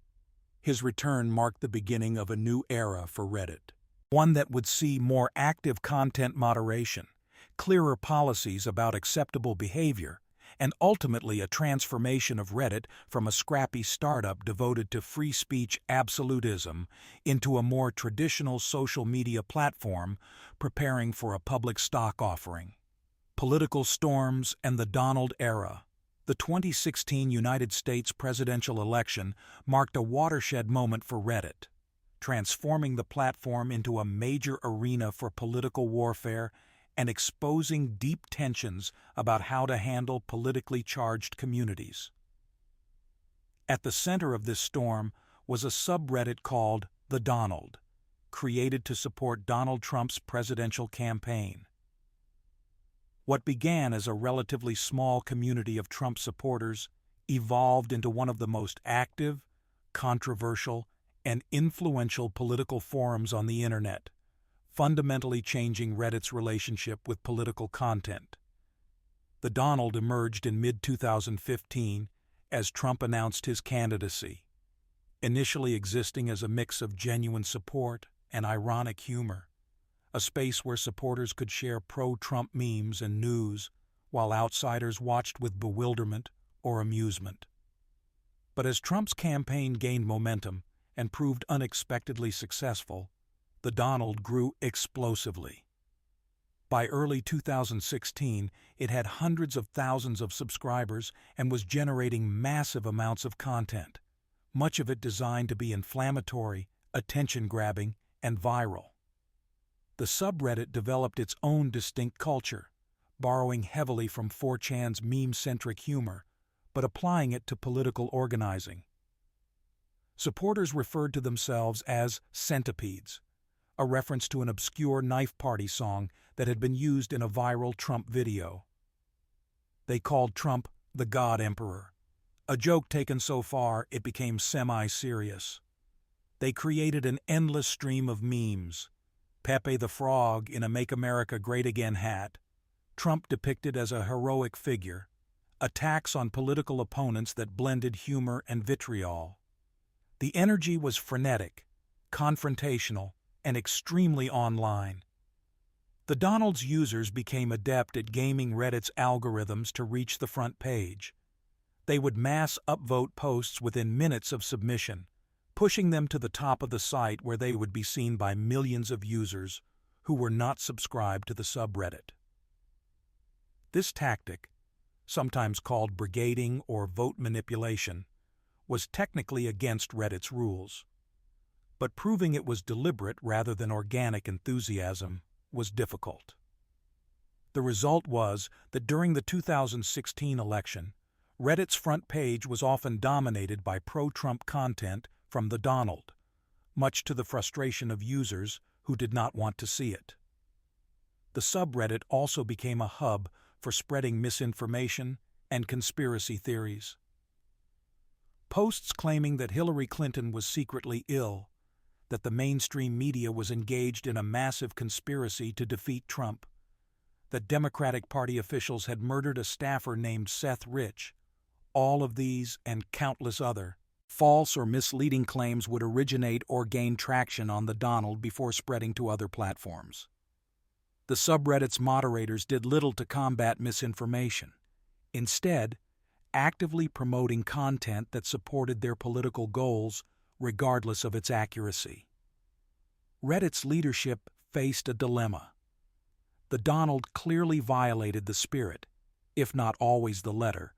His return marked the beginning of a new era for Reddit, one that would see more active content moderation, clearer policies about acceptable behavior, and ultimately a transformation of Reddit from a scrappy startup devoted to free speech absolutism into a more traditional social media platform preparing for a public stock offering. Political storms and the Donald era. The 2016 United States presidential election marked a watershed moment for Reddit, transforming the platform into a major arena for political warfare and exposing deep tensions about how to handle politically charged communities. At the center of this storm was a subreddit called The Donald, created to support Donald Trump's presidential campaign. What began as a relatively small community of Trump supporters evolved into one of the most active, controversial, and influential political forums on the internet, fundamentally changing Reddit's relationship with political content. The Donald emerged in mid-2015 as Trump announced his candidacy, initially existing as a mix of genuine support and ironic humor, a space where supporters could share pro-Trump memes and news while outsiders watched with bewilderment or amusement. But as Trump's campaign gained momentum and proved unexpectedly successful, the Donald grew explosively. By early 2016, it had hundreds of thousands of subscribers and was generating massive amounts of content, much of it designed to be inflammatory, attention-grabbing, and viral. The subreddit developed its own distinct culture, borrowing heavily from 4chan's meme-centric humor, but applying it to political organizing. Supporters referred to themselves as centipedes, a reference to an obscure knife party song that had been used in a viral Trump video. They called Trump the God Emperor, a joke taken so far it became semi-serious. They created an endless stream of memes: Pepe the Frog in a Make America Great Again hat, Trump depicted as a heroic figure, attacks on political opponents that blended humor and vitriol. The energy was frenetic, confrontational, and extremely online. The Donald's users became adept at gaming Reddit's algorithms to reach the front page. They would mass upvote posts within minutes of submission, pushing them to the top of the site where they would be seen by millions of users who were not subscribed to the subreddit. This tactic, sometimes called brigading or vote manipulation, was technically against Reddit's rules. But proving it was deliberate rather than organic enthusiasm was difficult. The result was that during the 2016 election, Reddit's front page was often dominated by pro-Trump content from the Donald, much to the frustration of users who did not want to see it. The subreddit also became a hub for spreading misinformation and conspiracy theories. Posts claiming that Hillary Clinton was secretly ill, that the mainstream media was engaged in a massive conspiracy to defeat Trump, that Democratic Party officials had murdered a staffer named Seth Rich, all of these and countless other false or misleading claims would originate or gain traction on the Donald before spreading to other platforms. The subreddit's moderators did little to combat misinformation, instead, actively promoting content that supported their political goals regardless of its accuracy. Reddit's leadership faced a dilemma. The Donald clearly violated the spirit, if not always the letter,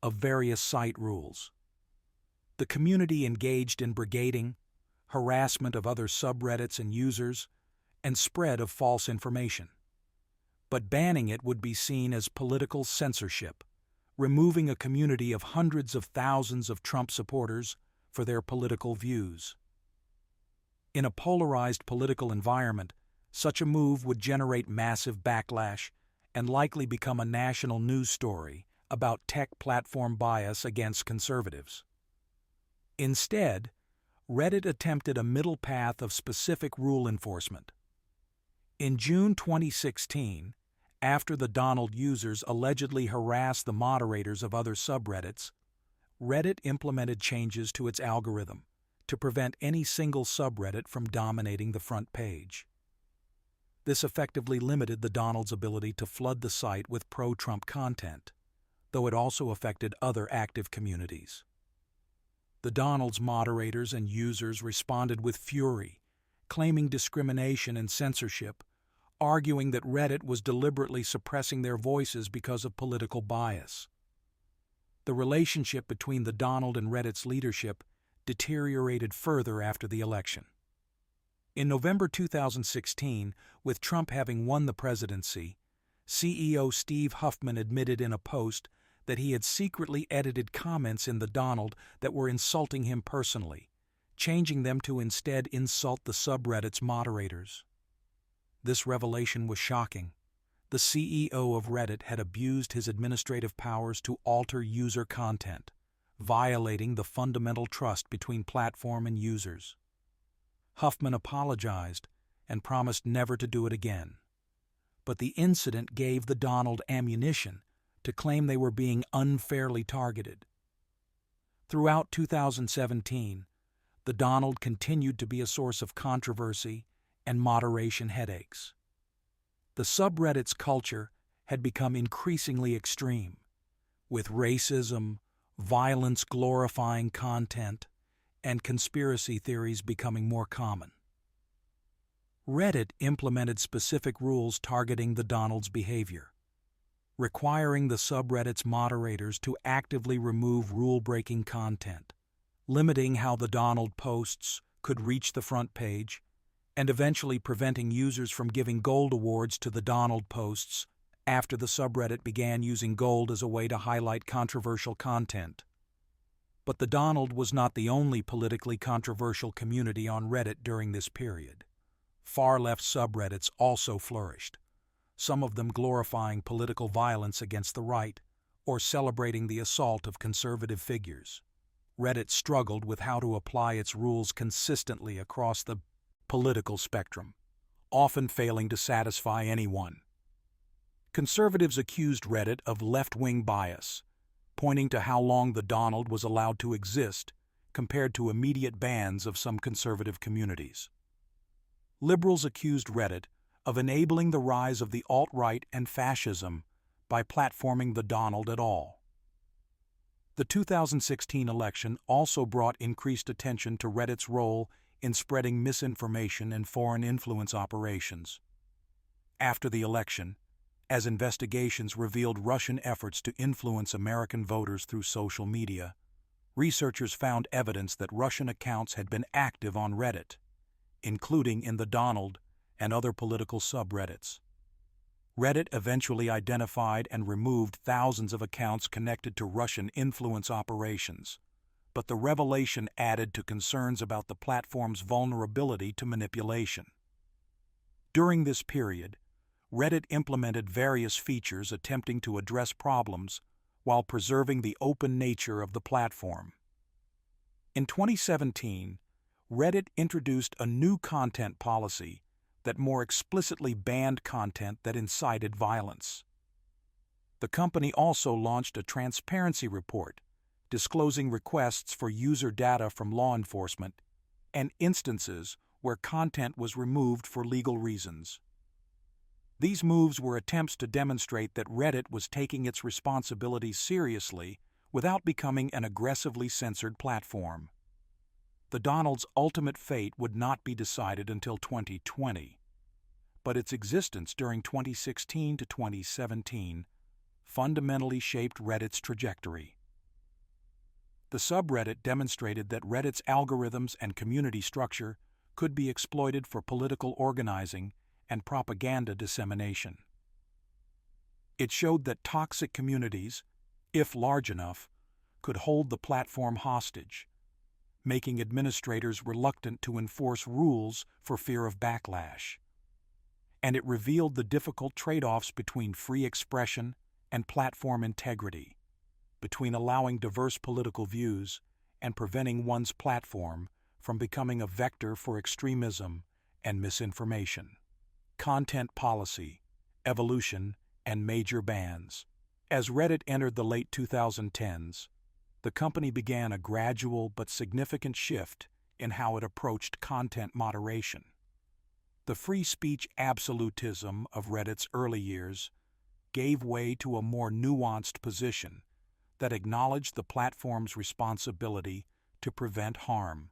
of various site rules. The community engaged in brigading, harassment of other subreddits and users, and spread of false information. But banning it would be seen as political censorship, removing a community of hundreds of thousands of Trump supporters for their political views. In a polarized political environment, such a move would generate massive backlash and likely become a national news story about tech platform bias against conservatives. Instead, Reddit attempted a middle path of specific rule enforcement. In June 2016, after the Donald users allegedly harassed the moderators of other subreddits, Reddit implemented changes to its algorithm to prevent any single subreddit from dominating the front page. This effectively limited the Donald's ability to flood the site with pro-Trump content, though it also affected other active communities. The Donald's moderators and users responded with fury, claiming discrimination and censorship, arguing that Reddit was deliberately suppressing their voices because of political bias. The relationship between the Donald and Reddit's leadership deteriorated further after the election. In November 2016, with Trump having won the presidency, CEO Steve Huffman admitted in a post that he had secretly edited comments in the Donald that were insulting him personally, changing them to instead insult the subreddit's moderators. This revelation was shocking. The CEO of Reddit had abused his administrative powers to alter user content, violating the fundamental trust between platform and users. Huffman apologized and promised never to do it again. But the incident gave the Donald ammunition to claim they were being unfairly targeted. Throughout 2017, the Donald continued to be a source of controversy and moderation headaches. The subreddit's culture had become increasingly extreme, with racism, violence-glorifying content, and conspiracy theories becoming more common. Reddit implemented specific rules targeting the Donald's behavior, requiring the subreddit's moderators to actively remove rule-breaking content, limiting how the Donald posts could reach the front page, and eventually preventing users from giving gold awards to the Donald posts after the subreddit began using gold as a way to highlight controversial content. But the Donald was not the only politically controversial community on Reddit during this period. Far-left subreddits also flourished, some of them glorifying political violence against the right or celebrating the assault of conservative figures. Reddit struggled with how to apply its rules consistently across the political spectrum, often failing to satisfy anyone. Conservatives accused Reddit of left-wing bias, pointing to how long the Donald was allowed to exist compared to immediate bans of some conservative communities. Liberals accused Reddit of enabling the rise of the alt-right and fascism by platforming the Donald at all. The 2016 election also brought increased attention to Reddit's role in spreading misinformation and foreign influence operations. After the election, As investigations revealed Russian efforts to influence American voters through social media, researchers found evidence that Russian accounts had been active on Reddit, including in the Donald and other political subreddits. Reddit eventually identified and removed thousands of accounts connected to Russian influence operations, but the revelation added to concerns about the platform's vulnerability to manipulation. During this period, Reddit implemented various features attempting to address problems while preserving the open nature of the platform. In 2017, Reddit introduced a new content policy that more explicitly banned content that incited violence. The company also launched a transparency report disclosing requests for user data from law enforcement and instances where content was removed for legal reasons. These moves were attempts to demonstrate that Reddit was taking its responsibilities seriously without becoming an aggressively censored platform. The Donald's ultimate fate would not be decided until 2020, but its existence during 2016 to 2017 fundamentally shaped Reddit's trajectory. The subreddit demonstrated that Reddit's algorithms and community structure could be exploited for political organizing and propaganda dissemination. It showed that toxic communities, if large enough, could hold the platform hostage, making administrators reluctant to enforce rules for fear of backlash. And it revealed the difficult trade-offs between free expression and platform integrity, between allowing diverse political views and preventing one's platform from becoming a vector for extremism and misinformation. Content policy, evolution, and major bans. As Reddit entered the late 2010s, the company began a gradual but significant shift in how it approached content moderation. The free speech absolutism of Reddit's early years gave way to a more nuanced position that acknowledged the platform's responsibility to prevent harm,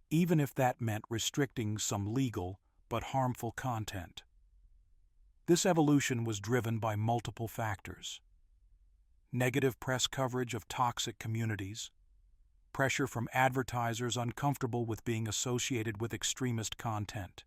even if that meant restricting some legal but harmful content. This evolution was driven by multiple factors: negative press coverage of toxic communities, pressure from advertisers uncomfortable with being associated with extremist content,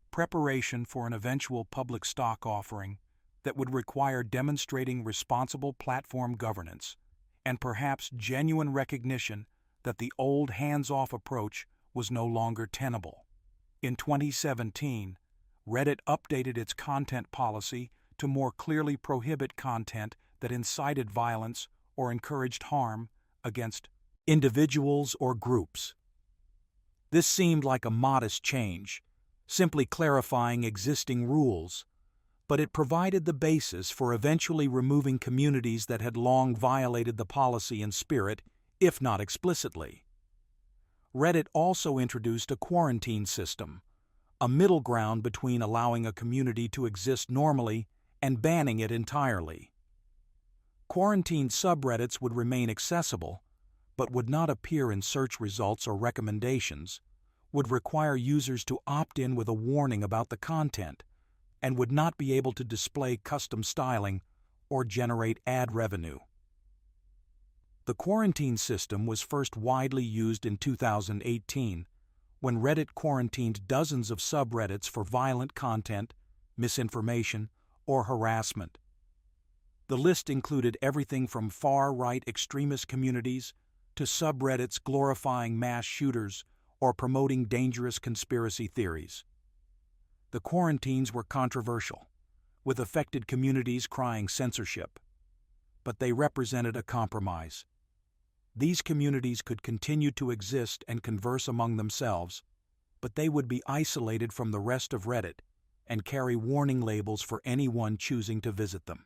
preparation for an eventual public stock offering that would require demonstrating responsible platform governance, and perhaps genuine recognition that the old hands-off approach was no longer tenable. In 2017, Reddit updated its content policy to more clearly prohibit content that incited violence or encouraged harm against individuals or groups. This seemed like a modest change, simply clarifying existing rules, but it provided the basis for eventually removing communities that had long violated the policy in spirit, if not explicitly. Reddit also introduced a quarantine system, a middle ground between allowing a community to exist normally and banning it entirely. Quarantined subreddits would remain accessible, but would not appear in search results or recommendations, would require users to opt in with a warning about the content, and would not be able to display custom styling or generate ad revenue. The quarantine system was first widely used in 2018, when Reddit quarantined dozens of subreddits for violent content, misinformation, or harassment. The list included everything from far-right extremist communities to subreddits glorifying mass shooters or promoting dangerous conspiracy theories. The quarantines were controversial, with affected communities crying censorship, but they represented a compromise. These communities could continue to exist and converse among themselves, but they would be isolated from the rest of Reddit and carry warning labels for anyone choosing to visit them.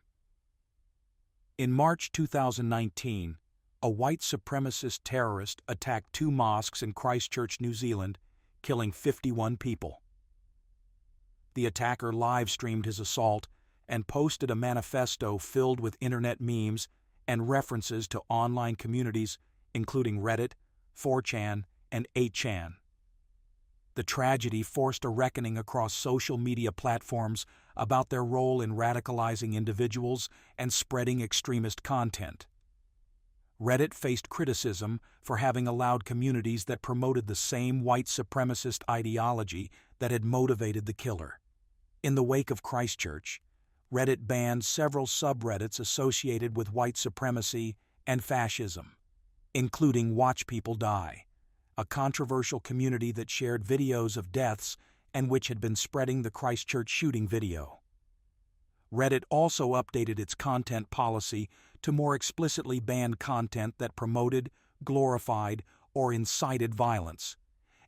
In March 2019, a white supremacist terrorist attacked 2 mosques in Christchurch, New Zealand, killing 51 people. The attacker live-streamed his assault and posted a manifesto filled with internet memes and references to online communities including Reddit, 4chan, and 8chan. The tragedy forced a reckoning across social media platforms about their role in radicalizing individuals and spreading extremist content. Reddit faced criticism for having allowed communities that promoted the same white supremacist ideology that had motivated the killer. In the wake of Christchurch, Reddit banned several subreddits associated with white supremacy and fascism, including Watch People Die, a controversial community that shared videos of deaths and which had been spreading the Christchurch shooting video. Reddit also updated its content policy to more explicitly ban content that promoted, glorified, or incited violence,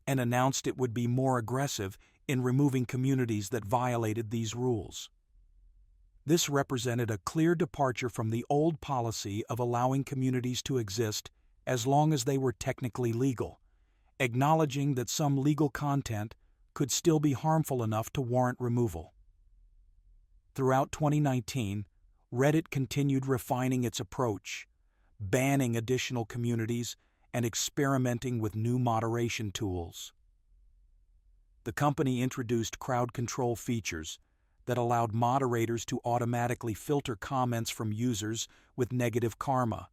and announced it would be more aggressive in removing communities that violated these rules. This represented a clear departure from the old policy of allowing communities to exist as long as they were technically legal, acknowledging that some legal content could still be harmful enough to warrant removal. Throughout 2019, Reddit continued refining its approach, banning additional communities and experimenting with new moderation tools. The company introduced crowd control features that allowed moderators to automatically filter comments from users with negative karma,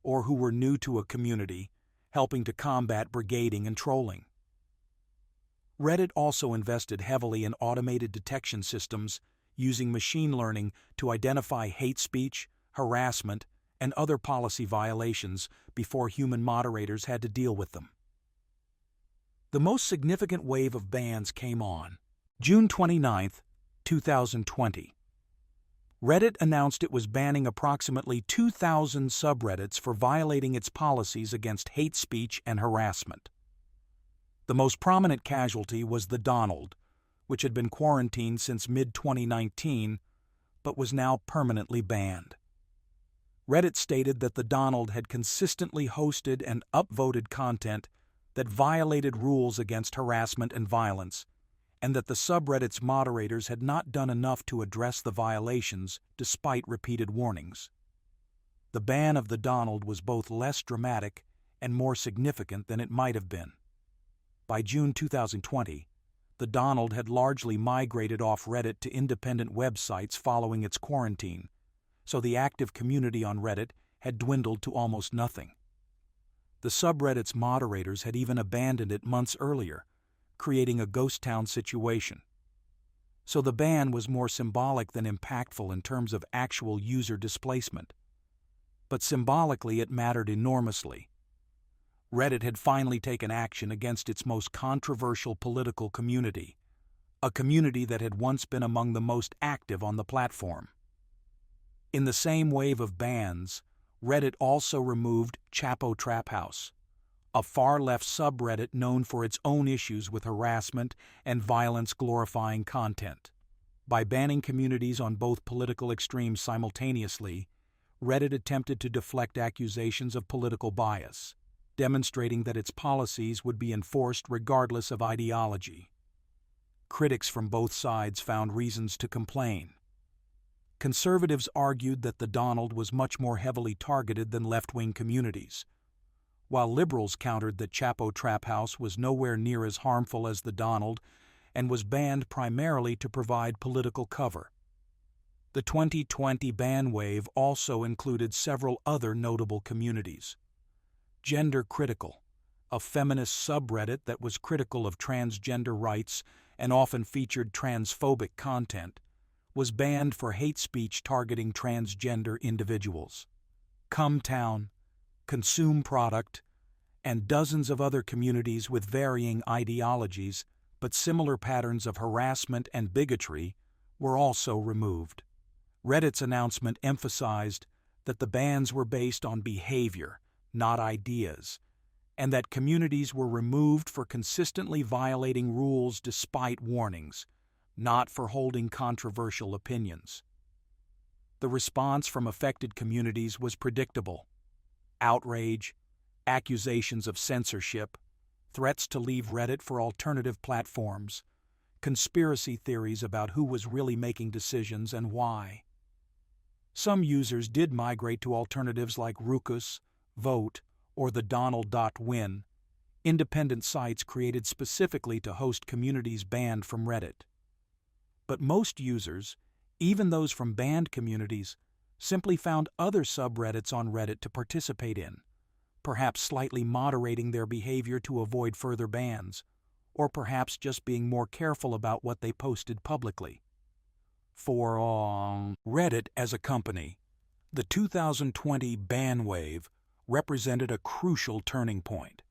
or who were new to a community, helping to combat brigading and trolling. Reddit also invested heavily in automated detection systems using machine learning to identify hate speech, harassment, and other policy violations before human moderators had to deal with them. The most significant wave of bans came on June 29, 2020. Reddit announced it was banning approximately 2,000 subreddits for violating its policies against hate speech and harassment. The most prominent casualty was the Donald, which had been quarantined since mid-2019 but was now permanently banned. Reddit stated that the Donald had consistently hosted and upvoted content that violated rules against harassment and violence, and that the subreddit's moderators had not done enough to address the violations despite repeated warnings. The ban of the Donald was both less dramatic and more significant than it might have been. By June 2020, the Donald had largely migrated off Reddit to independent websites following its quarantine, so the active community on Reddit had dwindled to almost nothing. The subreddit's moderators had even abandoned it months earlier, creating a ghost town situation. So the ban was more symbolic than impactful in terms of actual user displacement. But symbolically it mattered enormously. Reddit had finally taken action against its most controversial political community, a community that had once been among the most active on the platform. In the same wave of bans, Reddit also removed Chapo Trap House, a far-left subreddit known for its own issues with harassment and violence-glorifying content. By banning communities on both political extremes simultaneously, Reddit attempted to deflect accusations of political bias, demonstrating that its policies would be enforced regardless of ideology. Critics from both sides found reasons to complain. Conservatives argued that the Donald was much more heavily targeted than left-wing communities, while liberals countered that Chapo Trap House was nowhere near as harmful as the Donald and was banned primarily to provide political cover. The 2020 ban wave also included several other notable communities. Gender Critical, a feminist subreddit that was critical of transgender rights and often featured transphobic content, was banned for hate speech targeting transgender individuals. Cumtown, Consume Product, and dozens of other communities with varying ideologies but similar patterns of harassment and bigotry were also removed. Reddit's announcement emphasized that the bans were based on behavior, not ideas, and that communities were removed for consistently violating rules despite warnings, not for holding controversial opinions. The response from affected communities was predictable. Outrage, accusations of censorship, threats to leave Reddit for alternative platforms, conspiracy theories about who was really making decisions and why. Some users did migrate to alternatives like Ruckus, Vote, or the Donald.win, independent sites created specifically to host communities banned from Reddit. But most users, even those from banned communities, simply found other subreddits on Reddit to participate in, perhaps slightly moderating their behavior to avoid further bans, or perhaps just being more careful about what they posted publicly. For Reddit as a company, the 2020 ban wave represented a crucial turning point.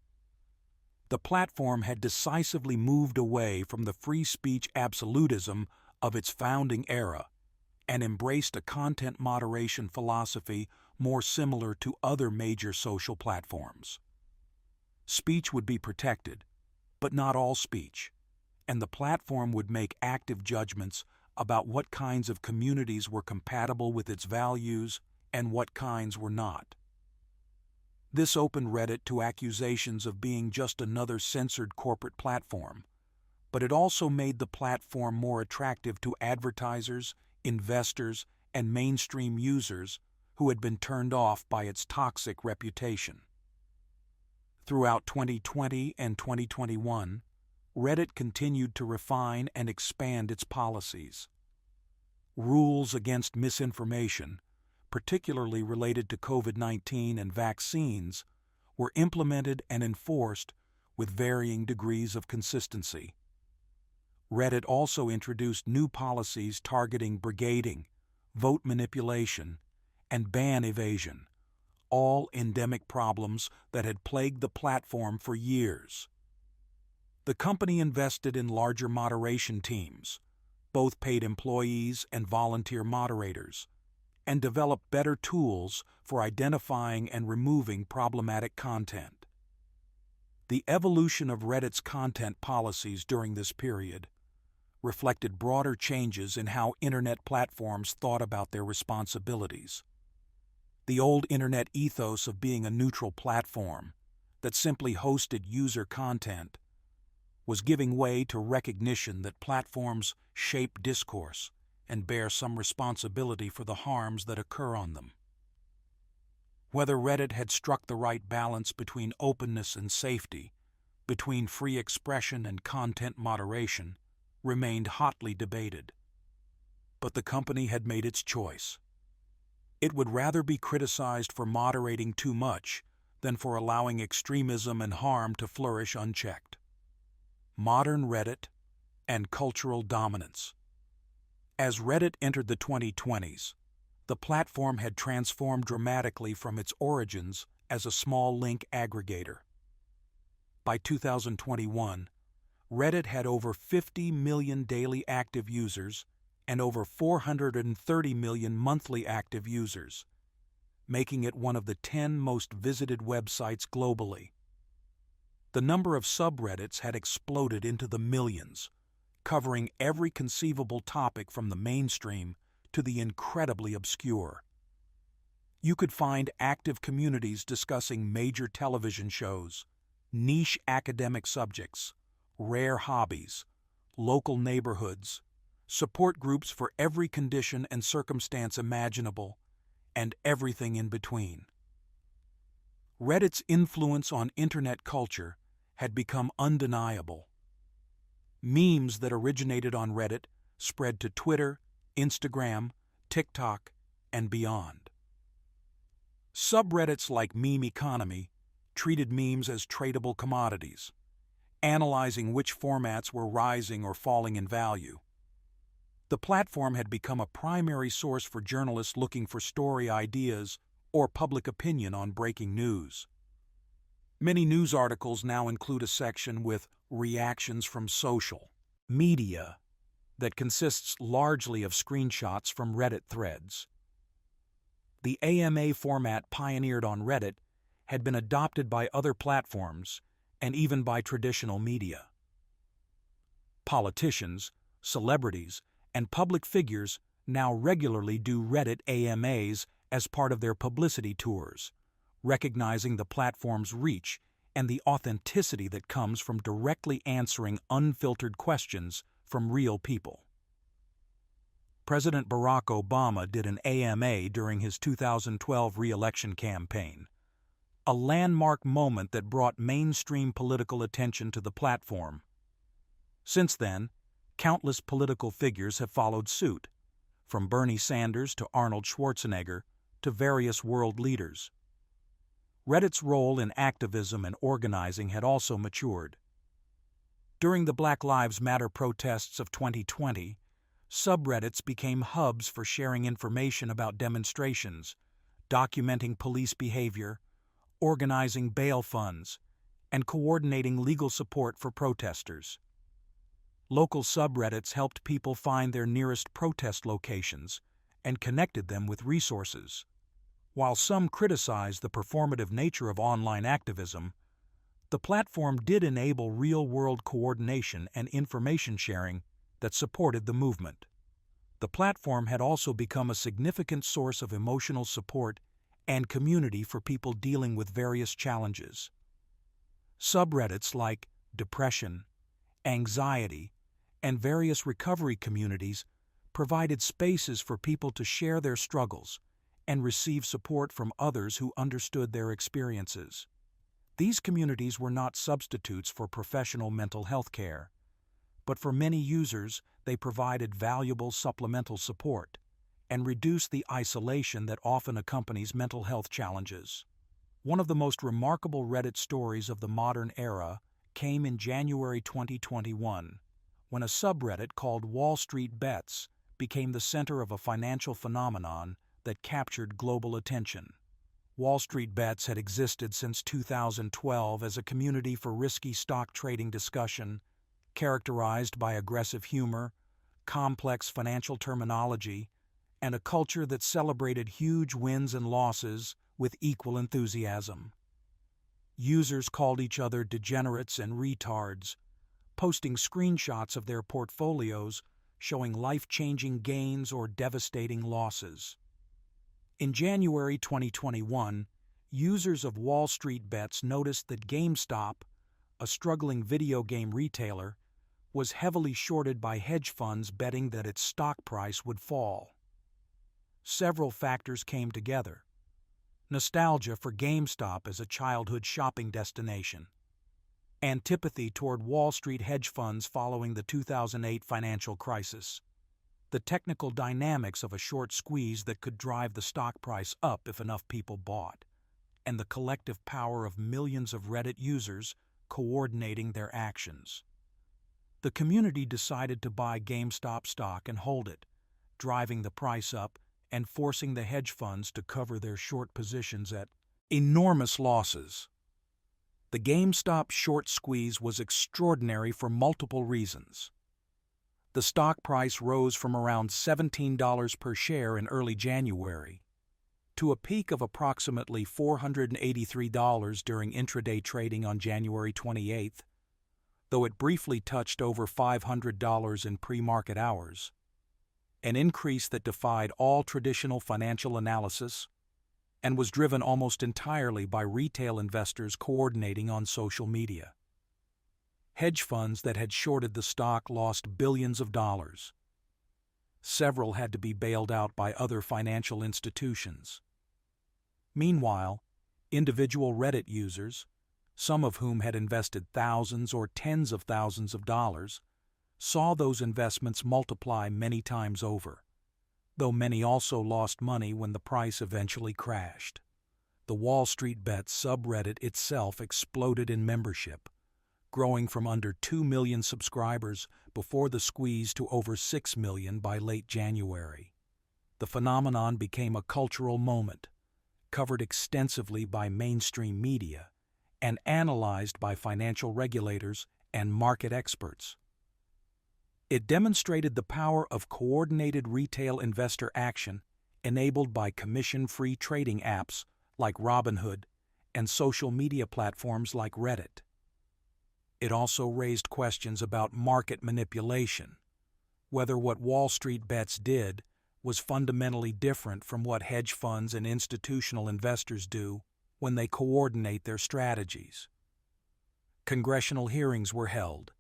The platform had decisively moved away from the free speech absolutism of its founding era and embraced a content moderation philosophy more similar to other major social platforms. Speech would be protected, but not all speech, and the platform would make active judgments about what kinds of communities were compatible with its values and what kinds were not. This opened Reddit to accusations of being just another censored corporate platform, but it also made the platform more attractive to advertisers, investors, and mainstream users who had been turned off by its toxic reputation. Throughout 2020 and 2021, Reddit continued to refine and expand its policies. Rules against misinformation, particularly related to COVID-19 and vaccines, were implemented and enforced with varying degrees of consistency. Reddit also introduced new policies targeting brigading, vote manipulation, and ban evasion, all endemic problems that had plagued the platform for years. The company invested in larger moderation teams, both paid employees and volunteer moderators, and developed better tools for identifying and removing problematic content. The evolution of Reddit's content policies during this period reflected broader changes in how Internet platforms thought about their responsibilities. The old Internet ethos of being a neutral platform that simply hosted user content was giving way to recognition that platforms shape discourse and bear some responsibility for the harms that occur on them. Whether Reddit had struck the right balance between openness and safety, between free expression and content moderation, remained hotly debated. But the company had made its choice. It would rather be criticized for moderating too much than for allowing extremism and harm to flourish unchecked. Modern Reddit and cultural dominance. As Reddit entered the 2020s, the platform had transformed dramatically from its origins as a small link aggregator. By 2021, Reddit had over 50 million daily active users and over 430 million monthly active users, making it one of the 10 most visited websites globally. The number of subreddits had exploded into the millions, covering every conceivable topic from the mainstream to the incredibly obscure. You could find active communities discussing major television shows, niche academic subjects, rare hobbies, local neighborhoods, support groups for every condition and circumstance imaginable, and everything in between. Reddit's influence on Internet culture had become undeniable. Memes that originated on Reddit spread to Twitter, Instagram, TikTok, and beyond. Subreddits like Meme Economy treated memes as tradable commodities, analyzing which formats were rising or falling in value. The platform had become a primary source for journalists looking for story ideas or public opinion on breaking news. Many news articles now include a section with reactions from social media that consists largely of screenshots from Reddit threads. The AMA format pioneered on Reddit had been adopted by other platforms and even by traditional media. Politicians, celebrities, and public figures now regularly do Reddit AMAs as part of their publicity tours, recognizing the platform's reach and the authenticity that comes from directly answering unfiltered questions from real people. President Barack Obama did an AMA during his 2012 re-election campaign, a landmark moment that brought mainstream political attention to the platform. Since then, Countless political figures have followed suit, from Bernie Sanders to Arnold Schwarzenegger to various world leaders. Reddit's role in activism and organizing had also matured. During the Black Lives Matter protests of 2020, subreddits became hubs for sharing information about demonstrations, documenting police behavior, organizing bail funds, and coordinating legal support for protesters. Local subreddits helped people find their nearest protest locations and connected them with resources. While some criticized the performative nature of online activism, the platform did enable real-world coordination and information sharing that supported the movement. The platform had also become a significant source of emotional support and community for people dealing with various challenges. Subreddits like depression, anxiety, and various recovery communities provided spaces for people to share their struggles and receive support from others who understood their experiences. These communities were not substitutes for professional mental health care, but for many users, they provided valuable supplemental support and reduced the isolation that often accompanies mental health challenges. One of the most remarkable Reddit stories of the modern era came in January 2021, when a subreddit called WallStreetBets became the center of a financial phenomenon that captured global attention. WallStreetBets had existed since 2012 as a community for risky stock trading discussion, characterized by aggressive humor, complex financial terminology, and a culture that celebrated huge wins and losses with equal enthusiasm. Users called each other degenerates and retards, posting screenshots of their portfolios showing life-changing gains or devastating losses. In January 2021, users of WallStreetBets noticed that GameStop, a struggling video game retailer, was heavily shorted by hedge funds betting that its stock price would fall. Several factors came together. Nostalgia for GameStop as a childhood shopping destination, antipathy toward Wall Street hedge funds following the 2008 financial crisis, the technical dynamics of a short squeeze that could drive the stock price up if enough people bought, and the collective power of millions of Reddit users coordinating their actions. The community decided to buy GameStop stock and hold it, driving the price up and forcing the hedge funds to cover their short positions at enormous losses. The GameStop short squeeze was extraordinary for multiple reasons. The stock price rose from around $17 per share in early January to a peak of approximately $483 during intraday trading on January 28th, though it briefly touched over $500 in pre-market hours, an increase that defied all traditional financial analysis and was driven almost entirely by retail investors coordinating on social media. Hedge funds that had shorted the stock lost billions of dollars. Several had to be bailed out by other financial institutions. Meanwhile, individual Reddit users, some of whom had invested thousands or tens of thousands of dollars, saw those investments multiply many times over, though many also lost money when the price eventually crashed. The WallStreetBets subreddit itself exploded in membership, growing from under 2 million subscribers before the squeeze to over 6 million by late January. The phenomenon became a cultural moment, covered extensively by mainstream media, and analyzed by financial regulators and market experts. It demonstrated the power of coordinated retail investor action enabled by commission-free trading apps like Robinhood and social media platforms like Reddit. It also raised questions about market manipulation, whether what WallStreetBets did was fundamentally different from what hedge funds and institutional investors do when they coordinate their strategies. Congressional hearings were held,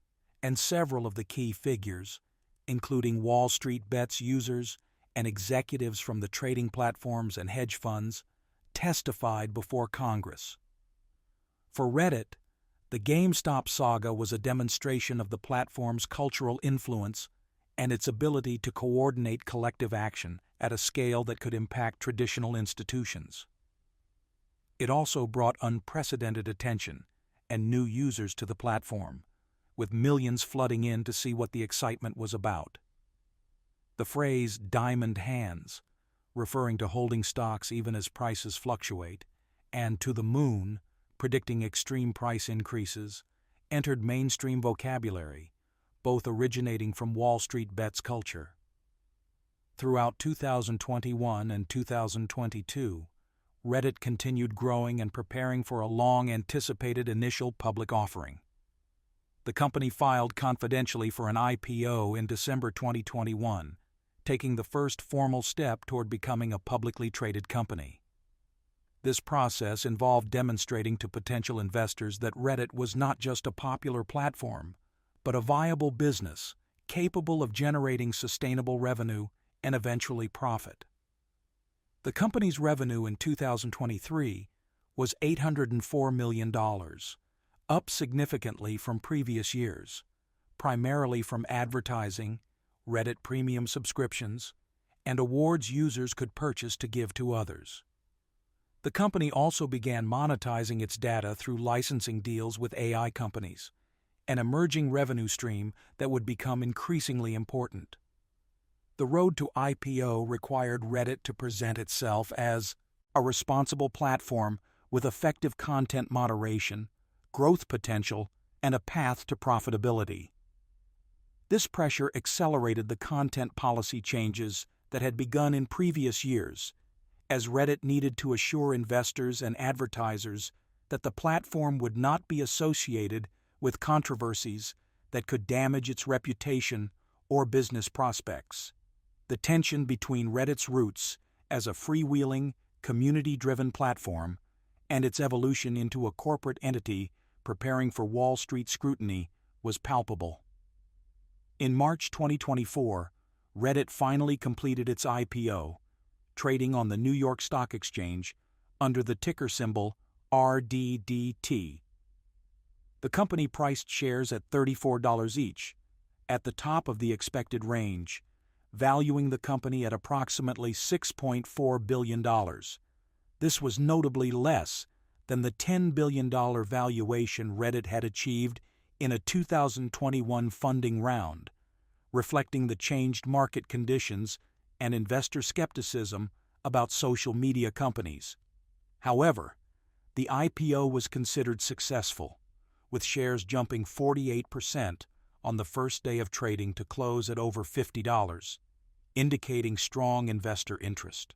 and several of the key figures, including WallStreetBets users and executives from the trading platforms and hedge funds, testified before Congress. For Reddit, The GameStop saga was a demonstration of the platform's cultural influence and its ability to coordinate collective action at a scale that could impact traditional institutions. It also brought unprecedented attention and new users to the platform, with millions flooding in to see what the excitement was about. The phrase "diamond hands," referring to holding stocks even as prices fluctuate, and "to the moon," predicting extreme price increases, entered mainstream vocabulary, both originating from WallStreetBets culture. Throughout 2021 and 2022, Reddit continued growing and preparing for a long-anticipated initial public offering. The company filed confidentially for an IPO in December 2021, taking the first formal step toward becoming a publicly traded company. This process involved demonstrating to potential investors that Reddit was not just a popular platform, but a viable business capable of generating sustainable revenue and eventually profit. The company's revenue in 2023 was $804 million, up significantly from previous years, primarily from advertising, Reddit Premium subscriptions, and awards users could purchase to give to others. The company also began monetizing its data through licensing deals with AI companies, an emerging revenue stream that would become increasingly important. The road to IPO required Reddit to present itself as a responsible platform with effective content moderation, growth potential, and a path to profitability. This pressure accelerated the content policy changes that had begun in previous years, as Reddit needed to assure investors and advertisers that the platform would not be associated with controversies that could damage its reputation or business prospects. The tension between Reddit's roots as a freewheeling, community-driven platform and its evolution into a corporate entity preparing for Wall Street scrutiny was palpable. In March 2024, Reddit finally completed its IPO, trading on the New York Stock Exchange under the ticker symbol RDDT. The company priced shares at $34 each, at the top of the expected range, valuing the company at approximately $6.4 billion. This was notably less than the $10 billion valuation Reddit had achieved in a 2021 funding round, reflecting the changed market conditions and investor skepticism about social media companies. However, the IPO was considered successful, with shares jumping 48% on the first day of trading to close at over $50, indicating strong investor interest.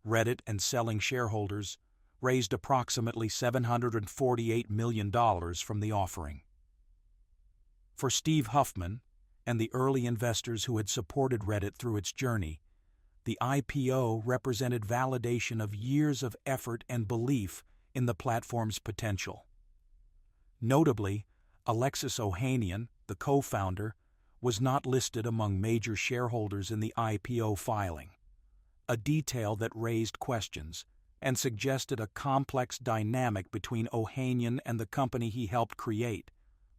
Reddit and selling shareholders raised approximately $748 million from the offering. For Steve Huffman and the early investors who had supported Reddit through its journey, the IPO represented validation of years of effort and belief in the platform's potential. Notably, Alexis Ohanian, the co-founder, was not listed among major shareholders in the IPO filing, a detail that raised questions and suggested a complex dynamic between Ohanian and the company he helped create,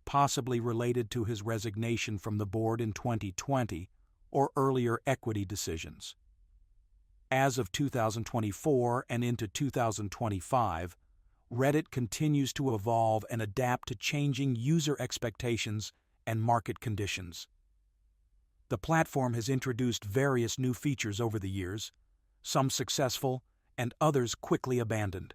possibly related to his resignation from the board in 2020 or earlier equity decisions. As of 2024 and into 2025, Reddit continues to evolve and adapt to changing user expectations and market conditions. The platform has introduced various new features over the years, some successful and others quickly abandoned.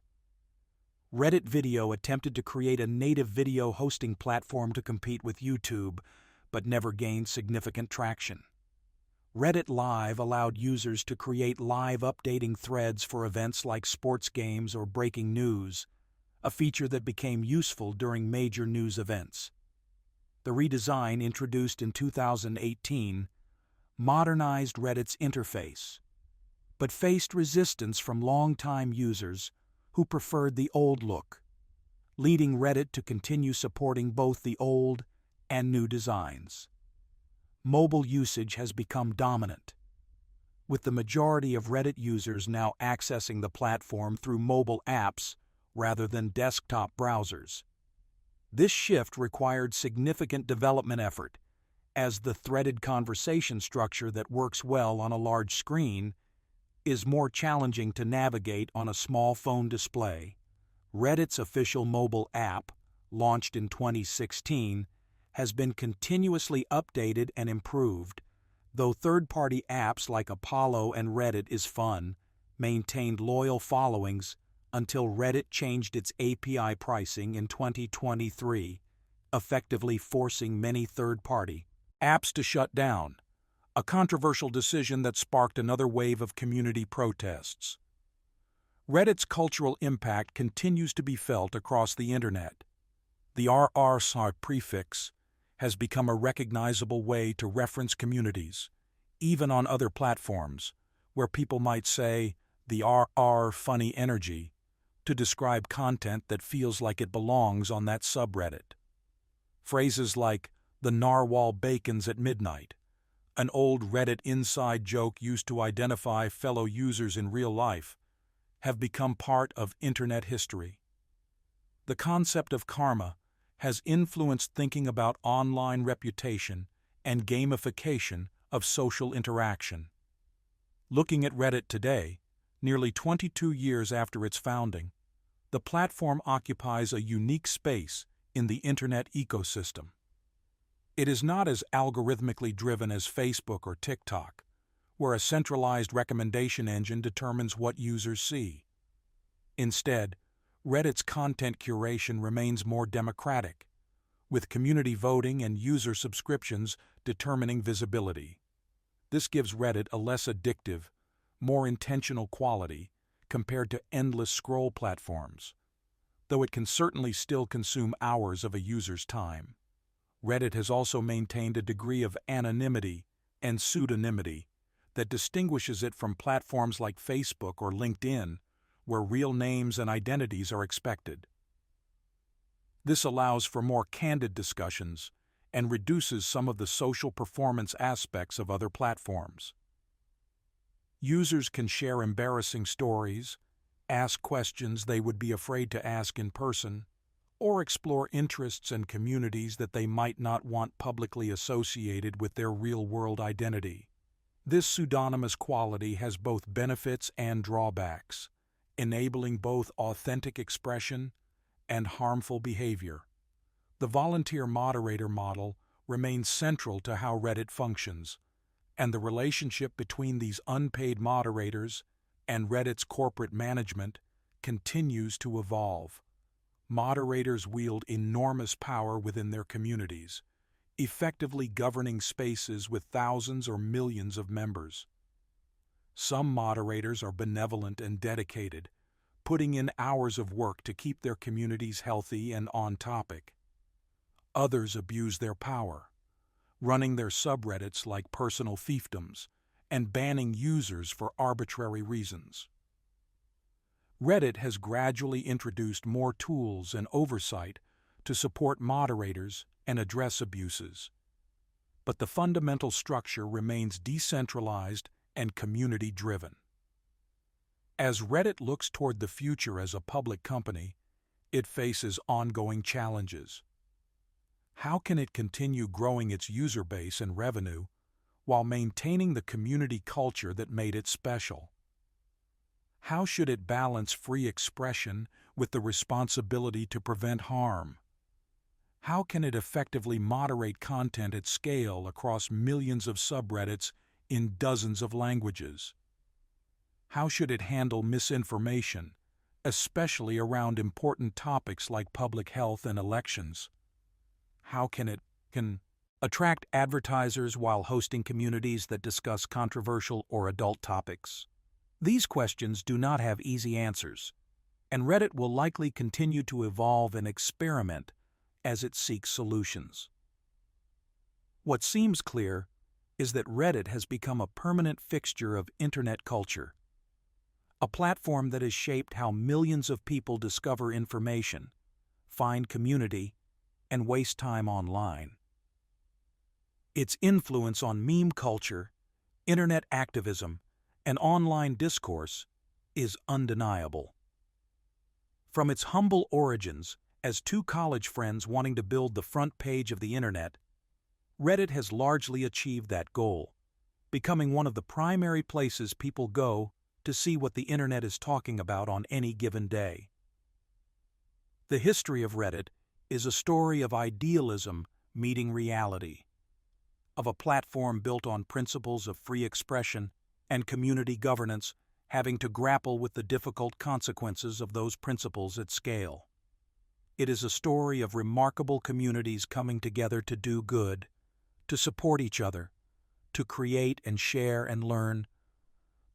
Reddit Video attempted to create a native video hosting platform to compete with YouTube, but never gained significant traction. Reddit Live allowed users to create live updating threads for events like sports games or breaking news, a feature that became useful during major news events. The redesign, introduced in 2018, modernized Reddit's interface, but faced resistance from longtime users who preferred the old look, leading Reddit to continue supporting both the old and new designs. Mobile usage has become dominant, with the majority of Reddit users now accessing the platform through mobile apps rather than desktop browsers. This shift required significant development effort, as the threaded conversation structure that works well on a large screen is more challenging to navigate on a small phone display. Reddit's official mobile app, launched in 2016, has been continuously updated and improved, though third-party apps like Apollo and Reddit is Fun maintained loyal followings until Reddit changed its API pricing in 2023, effectively forcing many third-party apps to shut down, a controversial decision that sparked another wave of community protests. Reddit's cultural impact continues to be felt across the internet. The RR prefix has become a recognizable way to reference communities, even on other platforms, where people might say the RR funny energy to describe content that feels like it belongs on that subreddit. Phrases like the narwhal bacons at midnight, an old Reddit inside joke used to identify fellow users in real life, have become part of internet history. The concept of karma has influenced thinking about online reputation and gamification of social interaction. Looking at Reddit today, nearly 22 years after its founding, the platform occupies a unique space in the internet ecosystem. It is not as algorithmically driven as Facebook or TikTok, where a centralized recommendation engine determines what users see. Instead, Reddit's content curation remains more democratic, with community voting and user subscriptions determining visibility. This gives Reddit a less addictive, more intentional quality compared to endless scroll platforms, though it can certainly still consume hours of a user's time. Reddit has also maintained a degree of anonymity and pseudonymity that distinguishes it from platforms like Facebook or LinkedIn, where real names and identities are expected. This allows for more candid discussions and reduces some of the social performance aspects of other platforms. Users can share embarrassing stories, ask questions they would be afraid to ask in person, or explore interests and communities that they might not want publicly associated with their real-world identity. This pseudonymous quality has both benefits and drawbacks, enabling both authentic expression and harmful behavior. The volunteer moderator model remains central to how Reddit functions, and the relationship between these unpaid moderators and Reddit's corporate management continues to evolve. Moderators wield enormous power within their communities, effectively governing spaces with thousands or millions of members. Some moderators are benevolent and dedicated, putting in hours of work to keep their communities healthy and on topic. Others abuse their power, running their subreddits like personal fiefdoms and banning users for arbitrary reasons. Reddit has gradually introduced more tools and oversight to support moderators and address abuses, but the fundamental structure remains decentralized and community-driven. As Reddit looks toward the future as a public company, it faces ongoing challenges. How can it continue growing its user base and revenue while maintaining the community culture that made it special? How should it balance free expression with the responsibility to prevent harm? How can it effectively moderate content at scale across millions of subreddits in dozens of languages? How should it handle misinformation, especially around important topics like public health and elections? How can it attract advertisers while hosting communities that discuss controversial or adult topics? These questions do not have easy answers, and Reddit will likely continue to evolve and experiment as it seeks solutions. What seems clear is that Reddit has become a permanent fixture of internet culture, a platform that has shaped how millions of people discover information, find community, and waste time online. Its influence on meme culture, internet activism, and online discourse is undeniable. From its humble origins As two college friends wanting to build the front page of the internet, Reddit has largely achieved that goal, becoming one of the primary places people go to see what the internet is talking about on any given day. The history of Reddit is a story of idealism meeting reality, of a platform built on principles of free expression and community governance having to grapple with the difficult consequences of those principles at scale. It is a story of remarkable communities coming together to do good, to support each other, to create and share and learn,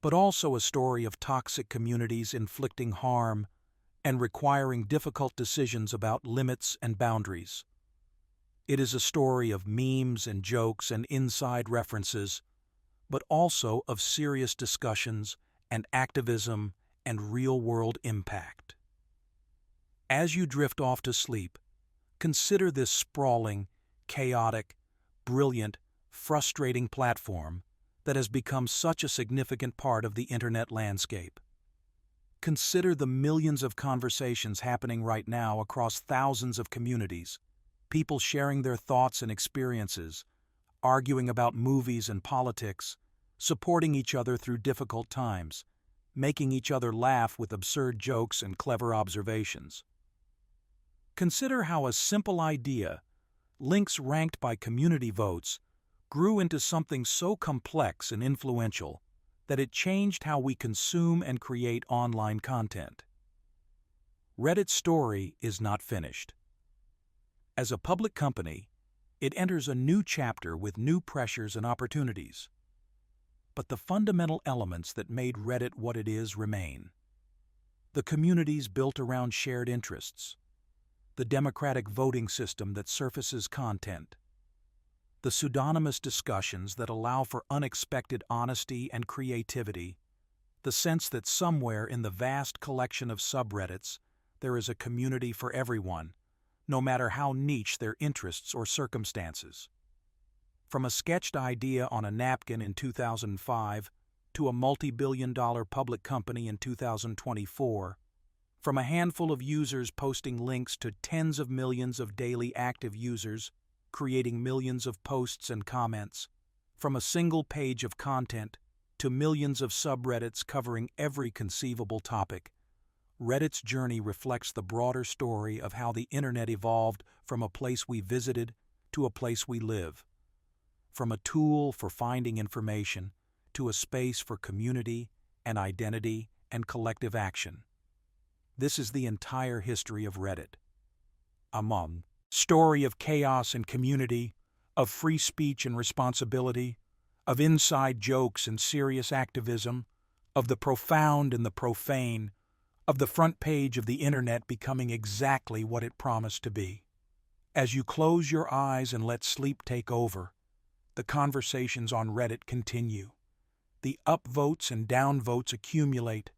but also a story of toxic communities inflicting harm and requiring difficult decisions about limits and boundaries. It is a story of memes and jokes and inside references, but also of serious discussions and activism and real-world impact. As you drift off to sleep, consider this sprawling, chaotic, brilliant, frustrating platform that has become such a significant part of the internet landscape. Consider the millions of conversations happening right now across thousands of communities, people sharing their thoughts and experiences, arguing about movies and politics, supporting each other through difficult times, making each other laugh with absurd jokes and clever observations. Consider how a simple idea, links ranked by community votes, grew into something so complex and influential that it changed how we consume and create online content. Reddit's story is not finished. As a public company, it enters a new chapter with new pressures and opportunities. But the fundamental elements that made Reddit what it is remain. The communities built around shared interests, the democratic voting system that surfaces content, the pseudonymous discussions that allow for unexpected honesty and creativity, the sense that somewhere in the vast collection of subreddits there is a community for everyone, no matter how niche their interests or circumstances. From a sketched idea on a napkin in 2005 to a multi-billion-dollar public company in 2024, from a handful of users posting links to tens of millions of daily active users, creating millions of posts and comments, from a single page of content to millions of subreddits covering every conceivable topic, Reddit's journey reflects the broader story of how the internet evolved from a place we visited to a place we live, from a tool for finding information to a space for community and identity and collective action. This is the entire history of Reddit. A story of chaos and community, of free speech and responsibility, of inside jokes and serious activism, of the profound and the profane, of the front page of the internet becoming exactly what it promised to be. As you close your eyes and let sleep take over, the conversations on Reddit continue. The upvotes and downvotes accumulate,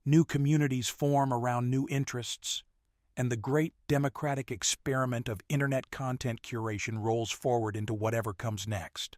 new communities form around new interests, and the great democratic experiment of internet content curation rolls forward into whatever comes next.